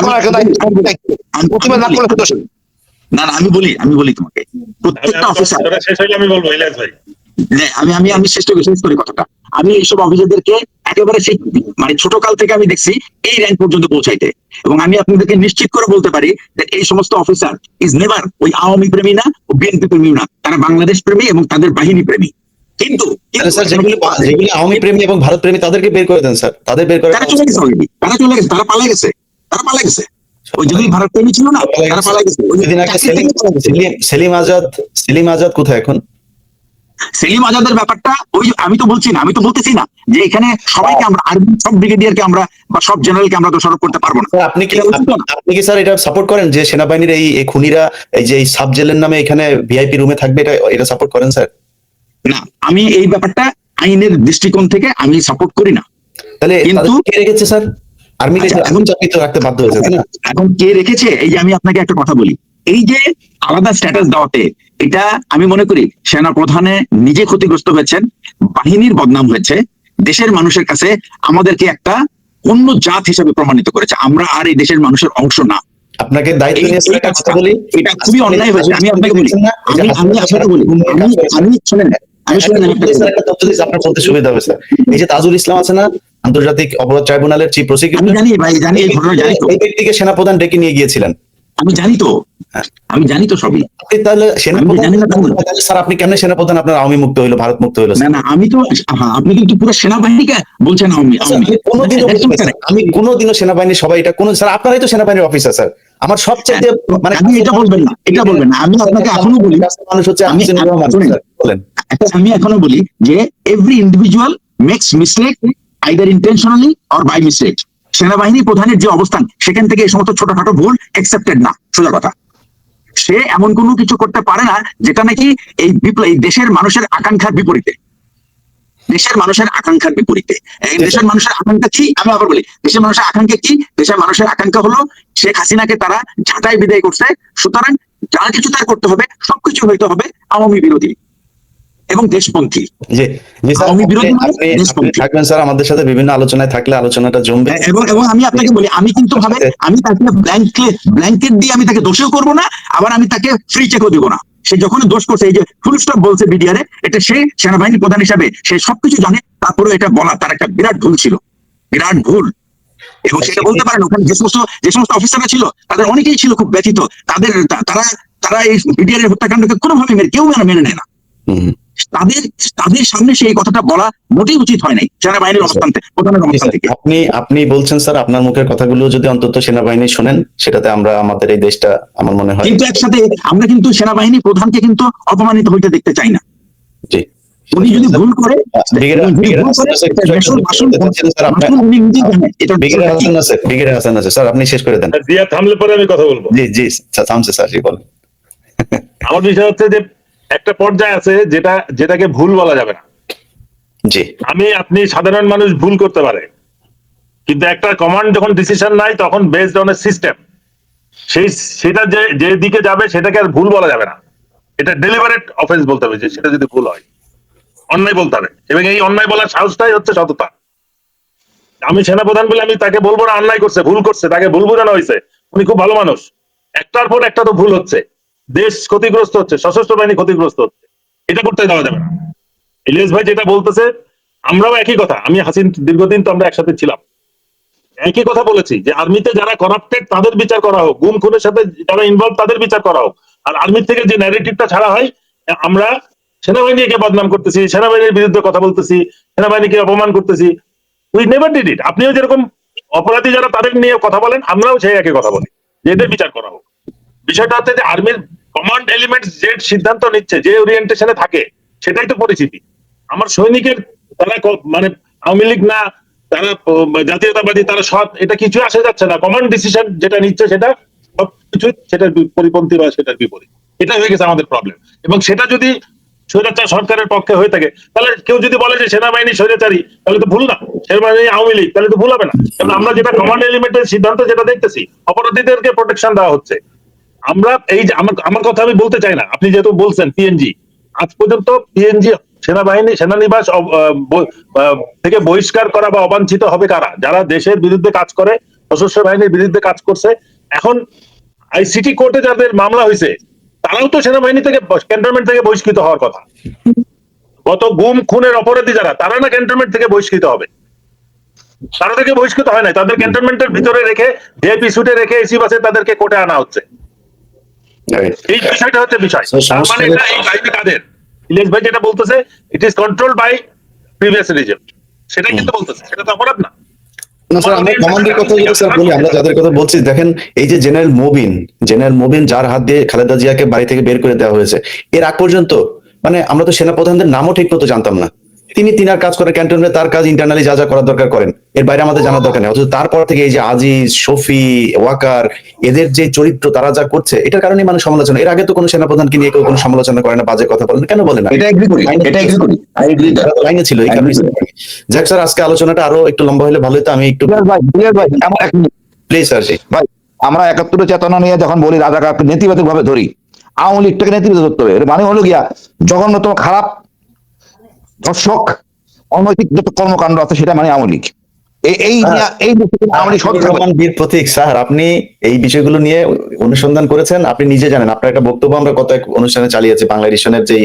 না, আমি বলি তোমাকে, প্রত্যেকটা অফিসার, আমি বলবো ইলিয়াস ভাই, আমি শেষ করি কথাটা। আমি এইসব অফিসারদেরকে একেবারে সেই মানে ছোট কাল থেকে আমি দেখছি এই র্যাঙ্ক পর্যন্ত পৌঁছাইতে, এবং আমি আপনাদেরকে নিশ্চিত করে বলতে পারি যে এই সমস্ত অফিসার ইজ নেভার ওই আওয়ামী প্রেমী না, ও বিএনপি প্রেমী না, তারা বাংলাদেশ প্রেমী এবং তাদের বাহিনী প্রেমী। কিন্তু যেগুলি আওয়ামী প্রেমী এবং ভারত প্রেমী তাদেরকে বের করে দেন স্যার, তাদের বের করে, তারা চলে গেছে অলরেডি, তারা পালিয়ে গেছে। ওই যেগুলি ভারত প্রেমী ছিল না, তারা পালিয়ে গেছে। সেলিম আজাদ কোথায় এখন? সেলিম আজাদের ব্যাপারটা ওই আমি তো বলতেছি না যে এখানে সবাইকে আমরা সব ব্রিগেডিয়ারকে আমরা বা সব জেনারেলকে আমরা দোষারোপ করতে পারবো না। আপনি কি স্যার এটা সাপোর্ট করেন যে সেনাবাহিনীর এই খুনিরা এই যে সাব জেলের নামে এখানে ভিআইপি রুমে থাকবে, এটা সাপোর্ট করেন স্যার? না, আমি এই ব্যাপারটা আইনের দৃষ্টিকোণ থেকে আমি সাপোর্ট করি না। তাহলে কিন্তু কে রেখেছে স্যার? আর্মিকে এখন চাকরি তো রাখতে বাধ্য হয়েছে, তাই না? এখন কে রেখেছে? এই যে আমি আপনাকে একটা কথা বলি, এই যে আলাদা স্ট্যাটাস দেওয়াতে এটা আমি মনে করি সেনা প্রধানে নিজে ক্ষতিগ্রস্ত হয়েছেন, বাহিনীর বদনাম হয়েছে, দেশের মানুষের কাছে আমাদেরকে একটা অন্য জাত হিসেবে প্রমাণিত করেছে। আমরা আর এই দেশের মানুষের অংশ না। আপনাকে দায়িত্ব নিয়ে একটা কথা বলি, এটা খুবই অন্যায় হয়েছে। আমি আপনাকে বলি, আপনার বলতে সুবিধা হবে স্যার। এই যে তাজুল ইসলাম আছে না, আন্তর্জাতিক অপরাধ ট্রাইব্যুনালের চিফ প্রসিকিউটর, এই ঘটনা জানি তো, এই ব্যক্তিকে সেনাপ্রধান ডেকে নিয়ে গিয়েছিলেন। আমি জানি তো সবই। তাহলে স্যার আপনি কেন সেনাপ্রধান আপনার আওয়ামী মুক্ত হইলো, ভারত মুক্ত হইলো? না, আমি তো আপনি কিন্তু পুরো সেনাবাহিনীকে বলছেন আওয়ামী। আমি কোনোদিনও সেনাবাহিনীর সবাই এটা স্যার আপনারাই তো সেনাবাহিনীর অফিসার স্যার। আমার সবচেয়ে মানে আপনি এটা বলবেন না। আমি আপনাকে এখনো বলি, মানুষ হচ্ছে আমি এখনো বলি যে every individual makes mistake either intentionally or by mistake. সেনাবাহিনী প্রধানের যে অবস্থান, সেখান থেকে এই সমস্ত ছোটখাটো ভুল অ্যাকসেপ্টেড না, সোজা কথা। সে এমন কোনো কিছু করতে পারে না যেটা নাকি এই দেশের মানুষের আকাঙ্ক্ষার বিপরীতে। দেশের মানুষের আকাঙ্ক্ষার বিপরীতে এই দেশের মানুষের আকাঙ্ক্ষা কি? আমি আবার বলি, দেশের মানুষের আকাঙ্ক্ষা কি? দেশের মানুষের আকাঙ্ক্ষা হলো শেখ হাসিনাকে তারা ঝাঁটাই বিদায় করছে, সুতরাং যা কিছু তার করতে হবে সবকিছু হইতে হবে আওয়ামী বিরোধী এবং দেশপন্থী। থাকবেন স্যার আমাদের সাথে বিভিন্ন আলোচনায়, থাকলে আলোচনাটা জমবে। এবং আমি আপনাকে বলি, আমি কিন্তু আমি তাকে ব্ল্যাঙ্কেট দিয়ে আমি তাকে দোষও করবো না, আবার আমি তাকে ফ্রি চেকও দিব না। সে যখন দোষ করছে, এই যে ফুল স্টপ বলছে বিডিআরে, এটা সে সেনাবাহিনী প্রধান হিসাবে সে সবকিছু জানে, তারপরে এটা বলা তার একটা বিরাট ভুল ছিল, বিরাট ভুল। এবং সেটা বলতে পারেন ওখানে যে সমস্ত অফিসাররা ছিল তাদের অনেকেই ছিল খুব ব্যথিত, তারা তারা এই বিডিআর এর হত্যাকাণ্ডকে কোনোভাবে কেউ মেনে নেয় না। হুম। তাদের সামনে সেই কথাটা বলা মোটেই উচিত হয় নাই সেনাবাহিনীর অবস্থান থেকে, প্রধানের অবস্থান থেকে। আপনি বলছেন স্যার, আপনার মুখের কথাগুলো যদি অন্তত সেনাবাহিনী শোনেন, সেটাতে আমরা আমাদের এই দেশটা আমার মনে হয়। কিন্তু একসাথে আমরা কিন্তু সেনাবাহিনী প্রধানকে কিন্তু অপমানিত হইতে দেখতে চাই না। জি, উনি যদি ভুল করে ব্রিগেডিয়ার হাসান আছে স্যার, আপনি শেষ করে দেন। দিয়া থামলে পরে আমি কথা বলবো। জি জি থামছে স্যার, জি বলেন। আমার বিষয় হচ্ছে যে একটা পর্যায়ে আছে যেটাকে ভুল বলা যাবে না। জি, আপনি সাধারণ মানুষ ভুল করতে পারে, কিন্তু একটা কমান্ড যখন ডিসিশন নাই তখন বেসড অন এ সিস্টেম, সেটা যে দিকে যাবে সেটাকে আর ভুল বলা যাবে না। এটা ডেলিভারেট অফেন্স বলতে হবে, যে সেটা যদি ভুল হয় অন্যায় বলতে হবে, এবং এই অন্যায় বলার সাহসটাই হচ্ছে সততা। আমি সেনাপ্রধান বলে আমি তাকে বলবো না অন্যায় করছে, ভুল করছে, তাকে ভুল বোঝানো হয়েছে, উনি খুব ভালো মানুষ। একটার পর একটা তো ভুল হচ্ছে, দেশ ক্ষতিগ্রস্ত হচ্ছে, সশস্ত্র বাহিনী ক্ষতিগ্রস্ত হচ্ছে, এটা করতে দেওয়া যাবে না। ইলিয়াস ভাই যেটা বলতেছে আমরাও একই কথা, আমি হাসিন দীর্ঘদিন তো আমরা একসাথে ছিলাম, একই কথা বলেছি যে আর্মিতে যারা করাপ্টেড তাদের বিচার করা হোক, গুম খুনের সাথে যারা ইনভলভ তাদের বিচার করা হোক। আর আর্মি থেকে যে ন্যারেটিভটা ছাড়া হয়, আমরা সেনাবাহিনীকে বদনাম করতেছি, সেনাবাহিনীর বিরুদ্ধে কথা বলতেছি, সেনাবাহিনীকে অপমান করতেছি, উই নেভার ডিড ইট। আপনিও যেরকম অপরাধী যারা তাদের নিয়ে কথা বলেন, আমরাও সেই একই কথা বলি যে এদের বিচার করা হোক। বিষয়টা হচ্ছে যে আর্মির কমান্ড এলিমেন্ট যে সিদ্ধান্ত নিচ্ছে, যে ওরিয়েন্টেশনে থাকে, সেটাই তো পরিস্থিতি। আমার সৈনিকের তারা মানে আওয়ামী লীগ না, তারা জাতীয়তাবাদী, তারা সৎ, এটা কিছু আসে যাচ্ছে না। কমান্ড ডিসিশন যেটা নিচ্ছে সেটা সবকিছু সেটার পরিপন্থী বা সেটার বিপরীত, এটা হয়ে গেছে আমাদের প্রবলেম। এবং সেটা যদি স্বৈরাচার সরকারের পক্ষে হয়ে থাকে, তাহলে কেউ যদি বলে যে সেনাবাহিনী স্বৈরাচারী, তাহলে তো ভুল না, সেনাবাহিনী আওয়ামী লীগ, তাহলে তো ভুল হবে না। কারণ আমরা যেটা কমান্ড এলিমেন্টের সিদ্ধান্ত যেটা দেখতেছি, অপরাধীদেরকে প্রোটেকশন দেওয়া হচ্ছে। আমরা এই যে আমার কথা আমি বলতে চাই না, আপনি যেহেতু বলছেন পিএনজি, আজ পর্যন্ত পিএনজি সেনাবাহিনী সেনানিবাস থেকে বহিষ্কার করা বা অবাঞ্ছিত হবে কারা? যারা দেশের বিরুদ্ধে কাজ করে, সশস্ত্র বাহিনীর বিরুদ্ধে কাজ করছে। এখন আইসিটি কোর্টে যাদের মামলা হয়েছে, তারাও তো সেনাবাহিনী থেকে ক্যান্টনমেন্ট থেকে বহিষ্কৃত হওয়ার কথা। গত গুম খুনের অপরাধী যারা, তারা না ক্যান্টনমেন্ট থেকে বহিষ্কৃত হবে? তারা থেকে বহিষ্কৃত হয় নাই, তাদের ক্যান্টনমেন্টের ভিতরে রেখে ভিআইপি সুটে রেখে এসি বাসে তাদেরকে কোর্টে আনা হচ্ছে। এই বিষয়টা হচ্ছে বিষয়। তার মানে এটা এই বাহিনী কাদের? ইলিয়াস ভাই যেটা বলতেছে, it is controlled by previous regime, সেটাই কিন্তু বলতেছে, সেটা তো অপরাধ না। না স্যার, আমরা কমান্ডের কথা যদি স্যার বলি, আমরা যাদের কথা বলছি, দেখেন এই যে জেনারেল মুবিন যার হাত দিয়ে খালেদা জিয়াকে বাড়ি থেকে বের করে দেওয়া হয়েছে, এর আগ পর্যন্ত মানে আমরা তো সেনাপ্রধানদের নামও ঠিক মতো জানতাম না। তিনার কাজ করে ক্যান্টনমেন্টে, তার কাজ ইন্টারনালি যা যা করার দরকার করেন, এর বাইরে আমাদের জানার দরকার নেই। অথচ তারপর থেকে এই যে আজিজ, শফি, ওয়াকার, এদের যে চরিত্র তারা যা করছে, এটার কারণে মানুষ সমালোচনা। এর আগে তো কোনো সেনাপ্রধানকে নিয়ে কেউ কোনো সমালোচনা করে না, বাজে কথা বলেন, কেন বলে না? এটা এগ্রি করি, এটা এগ্রি করি, আই এগ্রি। লাইনে ছিল এই কারণে। যাক স্যার, আজকে আলোচনাটা আরো একটু লম্বা হলে ভালো হতো। আমি একটু প্লিজ স্যার, ভাই, আমরা ৭১ চেতনা নিয়ে যখন বলি রাজাকারকে নেতিবাচক ভাবে ধরি, আওয়ামী লীগটাকে নেতিবাচক ধরতে হবে। এর মানে হলো গিয়া জঘন্যতম খারাপ দর্শক অনৈতিক যত কর্মকাণ্ড আছে সেটা মানে আওয়ামী লীগ। বীর প্রতীক স্যার, আপনি এই বিষয়গুলো নিয়ে অনুসন্ধান করেছেন, আপনি নিজে জানেন। আপনার একটা বক্তব্য আমরা কত এক অনুষ্ঠানে চালিয়েছি বাংলা এডিশনের যে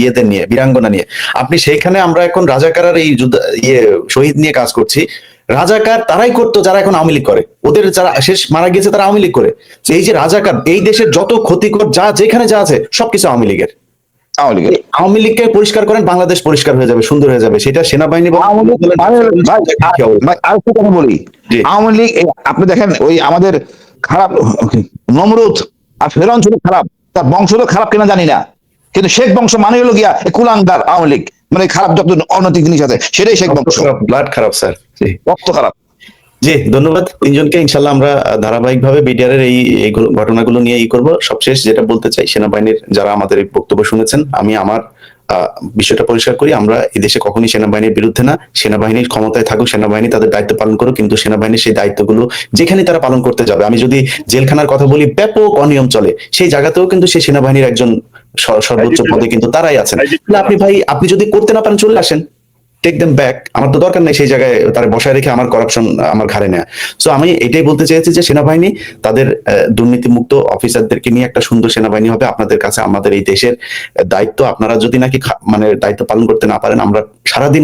ইয়েদের নিয়ে, বীরাঙ্গনা নিয়ে। আপনি সেইখানে আমরা এখন রাজাকারের এই শহীদ নিয়ে কাজ করছি। রাজাকার তারাই করতো যারা এখন আওয়ামী লীগ করে, ওদের যারা শেষ মারা গিয়েছে তারা আওয়ামী লীগ করে। এই যে রাজাকার, এই দেশের যত ক্ষতিকর যা যেখানে যা আছে সবকিছু আওয়ামী লীগের। আওয়ামী লীগকে পরিষ্কার করেন, বাংলাদেশ পরিষ্কার হয়ে যাবে, সুন্দর হয়ে যাবে। সেটা সেনাবাহিনী বলি, আওয়ামী লীগ আপনি দেখেন, ওই আমাদের খারাপ নমরুদ আর ফেরাউন ছিল খারাপ, তার বংশ তো খারাপ কিনা জানি না, কিন্তু শেখ বংশ মানে হলো গিয়া কুলাঙ্গার আওয়ামী লীগ, মানে খারাপ যত অনৈতিক জিনিস আছে সেটাই শেখ বংশ। ব্লাড খারাপ স্যার, রক্ত খারাপ। জি, ধন্যবাদ তিনজনকে। ইনশাল্লাহ আমরা ধারাবাহিকভাবে বিডিআর এর এই ঘটনাগুলো নিয়ে করব। সবশেষ যেটা বলতে চাই, সেনাবাহিনীর যারা আমাদের এই বক্তব্য শুনেছেন, আমি আমার বিষয়টা পরিষ্কার করি। আমরা এই দেশে কখনই সেনাবাহিনীর বিরুদ্ধে না। সেনাবাহিনীর ক্ষমতায় থাকুক, সেনাবাহিনী তাদের দায়িত্ব পালন করুক, কিন্তু সেনাবাহিনীর সেই দায়িত্বগুলো যেখানে তারা পালন করতে যাবে, আমি যদি জেলখানার কথা বলি, ব্যাপক অনিয়ম চলে, সেই জায়গাতেও কিন্তু সেই সেনাবাহিনীর একজন সর্বোচ্চ পদে কিন্তু তারাই আছেন। আপনি ভাই, আপনি যদি করতে না পারেন চলে আসেন, টেক দেম ব্যাক। আমার তো দরকার নেই সেই জায়গায় তারা বসায় রেখে আমার করাপশন আমার ঘাড়ে নেয়া। সো আমি এটাই বলতে চেয়েছি যে সেনাবাহিনী তাদের দুর্নীতিমুক্ত অফিসারদেরকে নিয়ে একটা সুন্দর সেনাবাহিনী হবে। আপনাদের কাছে আমাদের এই দেশের দায়িত্ব, আপনারা যদি নাকি মানে দায়িত্ব পালন করতে না পারেন, আমরা সারাদিন